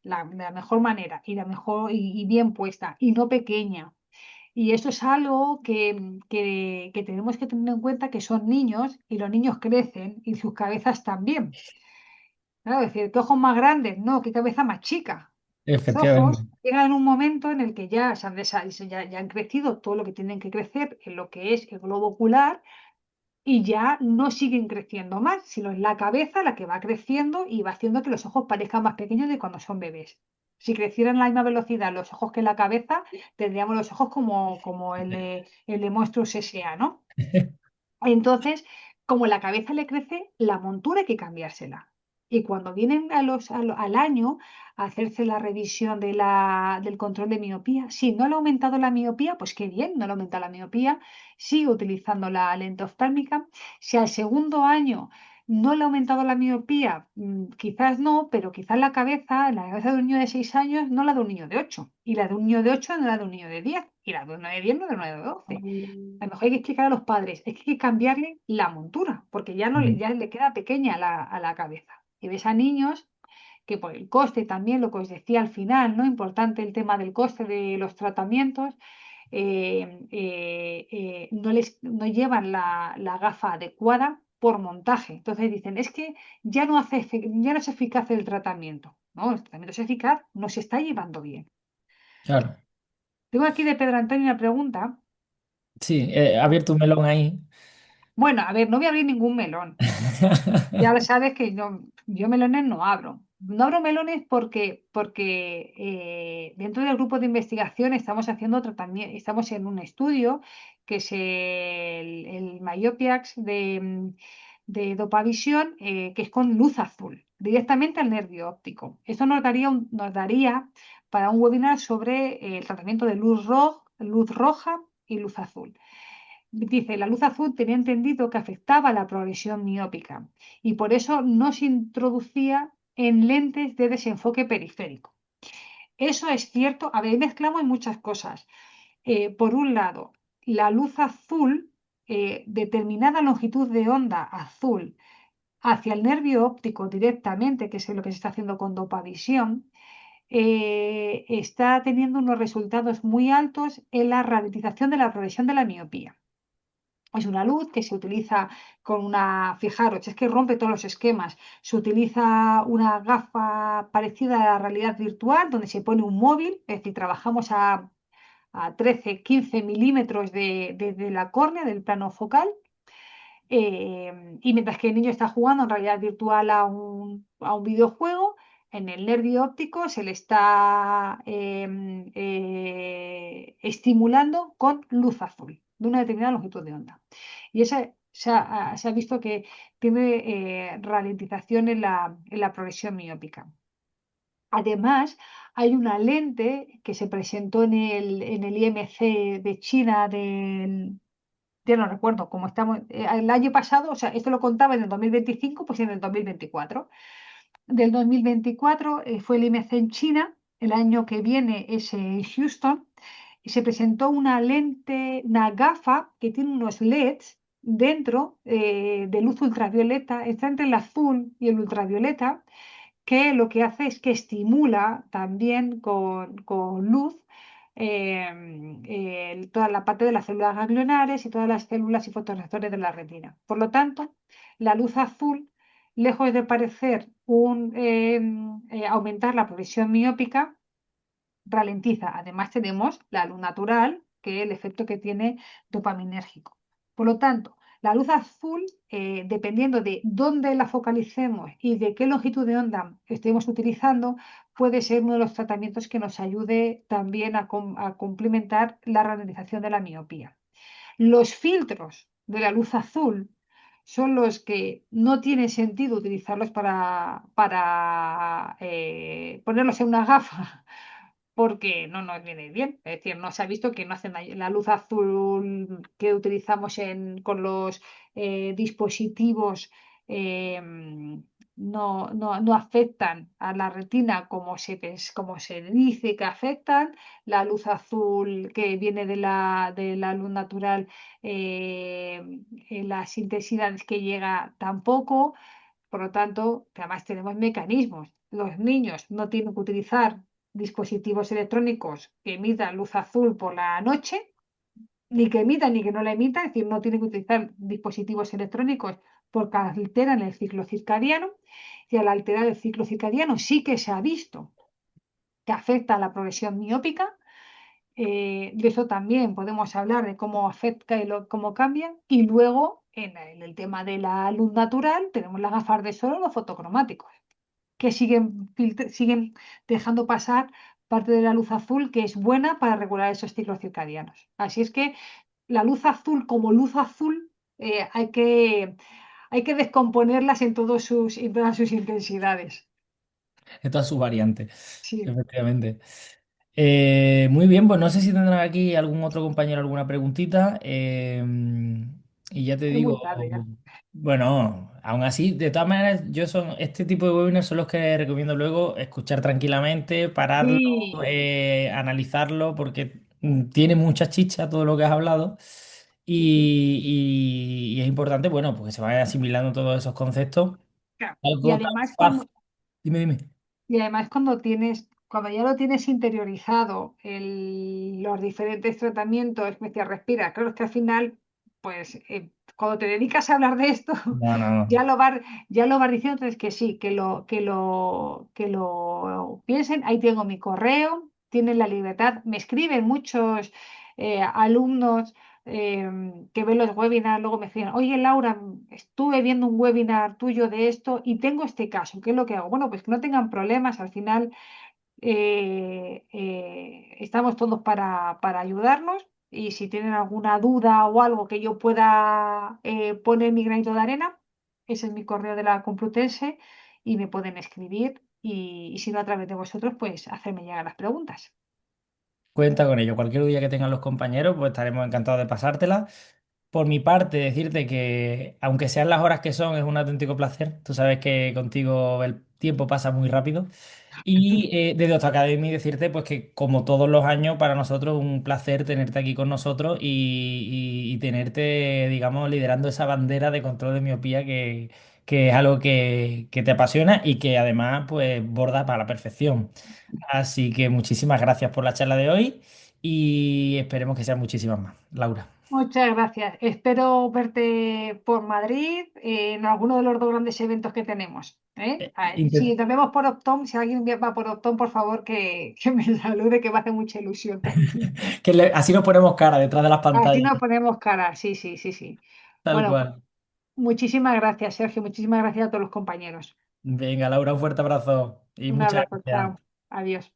de la mejor manera y la mejor y bien puesta y no pequeña. Y eso es algo que tenemos que tener en cuenta que son niños y los niños crecen y sus cabezas también. Claro, decir, ¿qué ojos más grandes? No, qué cabeza más chica. Los ojos Efectivamente. llegan en un momento en el que ya han crecido todo lo que tienen que crecer en lo que es el globo ocular y ya no siguen creciendo más, sino es la cabeza la que va creciendo y va haciendo que los ojos parezcan más pequeños de cuando son bebés. Si crecieran a la misma velocidad los ojos que la cabeza, tendríamos los ojos como el de Monstruos S.A., ¿no? Entonces, como la cabeza le crece, la montura hay que cambiársela. Y cuando vienen al año a hacerse la revisión del control de miopía, si no le ha aumentado la miopía, pues qué bien, no le aumenta la miopía, sigue utilizando la lente oftálmica. Si al segundo año ¿No le ha aumentado la miopía? Quizás no, pero quizás la cabeza de un niño de 6 años no la de un niño de 8. Y la de un niño de 8 no la de un niño de 10. Y la de uno de 10 no de uno de 12. A lo mejor hay que explicar a los padres, es que hay que cambiarle la montura, porque ya, no le, Mm. ya le queda pequeña a la cabeza. Y ves a niños que por el coste también, lo que os decía al final, ¿no? Importante el tema del coste de los tratamientos, no llevan la gafa adecuada por montaje. Entonces dicen, es que ya no es eficaz el tratamiento. No, el tratamiento es eficaz, no se está llevando bien. Claro. Tengo aquí de Pedro Antonio una pregunta. Sí, he abierto un melón ahí. Bueno, a ver, no voy a abrir ningún melón. Ya lo sabes que yo melones no abro. No abro melones porque dentro del grupo de investigación estamos haciendo tratamiento, estamos en un estudio que es el Myopia de Dopavisión, que es con luz azul, directamente al nervio óptico. Esto nos daría para un webinar sobre el tratamiento de luz roja y luz azul. Dice, la luz azul tenía entendido que afectaba la progresión miópica y por eso no se introducía en lentes de desenfoque periférico. Eso es cierto. A ver, ahí mezclamos muchas cosas. Por un lado, la luz azul, determinada longitud de onda azul hacia el nervio óptico directamente, que es lo que se está haciendo con dopavisión, está teniendo unos resultados muy altos en la ralentización de la progresión de la miopía. Es una luz que se utiliza con fijaros, es que rompe todos los esquemas. Se utiliza una gafa parecida a la realidad virtual, donde se pone un móvil, es decir, trabajamos a 13, 15 milímetros de la córnea, del plano focal, y mientras que el niño está jugando en realidad virtual a un videojuego, en el nervio óptico se le está estimulando con luz azul de una determinada longitud de onda. Y esa se ha visto que tiene ralentización en la progresión miópica. Además, hay una lente que se presentó en el IMC de China ya no recuerdo cómo estamos, el año pasado, o sea, esto lo contaba en el 2025, pues en el 2024. Del 2024 fue el IMC en China, el año que viene es en Houston, y se presentó una lente, una gafa que tiene unos LEDs dentro de luz ultravioleta, está entre el azul y el ultravioleta, que lo que hace es que estimula también con luz toda la parte de las células ganglionares y todas las células y fotorreceptores de la retina. Por lo tanto, la luz azul, lejos de parecer aumentar la progresión miópica, ralentiza. Además, tenemos la luz natural, que es el efecto que tiene dopaminérgico. Por lo tanto, la luz azul, dependiendo de dónde la focalicemos y de qué longitud de onda estemos utilizando, puede ser uno de los tratamientos que nos ayude también a complementar la ralentización de la miopía. Los filtros de la luz azul son los que no tiene sentido utilizarlos para ponerlos en una gafa porque no nos viene bien. Es decir, no se ha visto que no hacen la luz azul que utilizamos con los dispositivos. eh, no afectan a la retina como se dice que afectan. La luz azul que viene de la luz natural, en las intensidades que llega tampoco. Por lo tanto, que además tenemos mecanismos. Los niños no tienen que utilizar dispositivos electrónicos que emitan luz azul por la noche, ni que emitan ni que no la emitan, es decir, no tienen que utilizar dispositivos electrónicos porque alteran el ciclo circadiano. Y al alterar el ciclo circadiano sí que se ha visto que afecta a la progresión miópica. De eso también podemos hablar de cómo afecta y cómo cambia. Y luego, en el tema de la luz natural, tenemos las gafas de sol o los fotocromáticos, que siguen dejando pasar parte de la luz azul que es buena para regular esos ciclos circadianos. Así es que la luz azul como luz azul, hay que descomponerlas en todas sus intensidades. De todas sus variantes, Sí, efectivamente. Muy bien, pues no sé si tendrán aquí algún otro compañero alguna preguntita. Y ya te es digo, muy tarde ya. Bueno, aún así, de todas maneras, este tipo de webinars son los que recomiendo luego escuchar tranquilamente, pararlo, Sí, analizarlo, porque tiene mucha chicha todo lo que has hablado y es importante, bueno, pues que se vayan asimilando todos esos conceptos. claro. Y Algo tan además fácil. Dime, dime. Y además cuando ya lo tienes interiorizado, los diferentes tratamientos, me decía, respira, claro, es que al final, pues cuando te dedicas a hablar de esto, No, no, ya no. lo vas, ya lo vas diciendo, entonces que sí, que lo piensen, ahí tengo mi correo, tienen la libertad, me escriben muchos alumnos que ven los webinars, luego me decían, oye Laura, estuve viendo un webinar tuyo de esto y tengo este caso, ¿qué es lo que hago? Bueno, pues que no tengan problemas, al final estamos todos para ayudarnos y si tienen alguna duda o algo que yo pueda poner mi granito de arena, ese es mi correo de la Complutense y me pueden escribir y si no a través de vosotros, pues hacerme llegar las preguntas. Cuenta con ello. Cualquier día que tengan los compañeros, pues estaremos encantados de pasártela. Por mi parte, decirte que, aunque sean las horas que son, es un auténtico placer. Tú sabes que contigo el tiempo pasa muy rápido. Y desde Osta Academy decirte pues que como todos los años para nosotros es un placer tenerte aquí con nosotros y tenerte, digamos, liderando esa bandera de control de miopía que es algo que te apasiona y que además pues borda para la perfección. Así que muchísimas gracias por la charla de hoy y esperemos que sean muchísimas más. Laura. Muchas gracias. Espero verte por Madrid en alguno de los dos grandes eventos que tenemos. ¿Eh? Si Intent- nos vemos por Optom, si alguien va por Optom, por favor que me salude, que me hace mucha ilusión. así nos ponemos cara detrás de las Así pantallas. nos ponemos cara. Sí, sí, sí, sí. Tal Bueno, cual. muchísimas gracias, Sergio. Muchísimas gracias a todos los compañeros. Venga, Laura, un fuerte abrazo y Un muchas abrazo, gracias. chao. Adiós.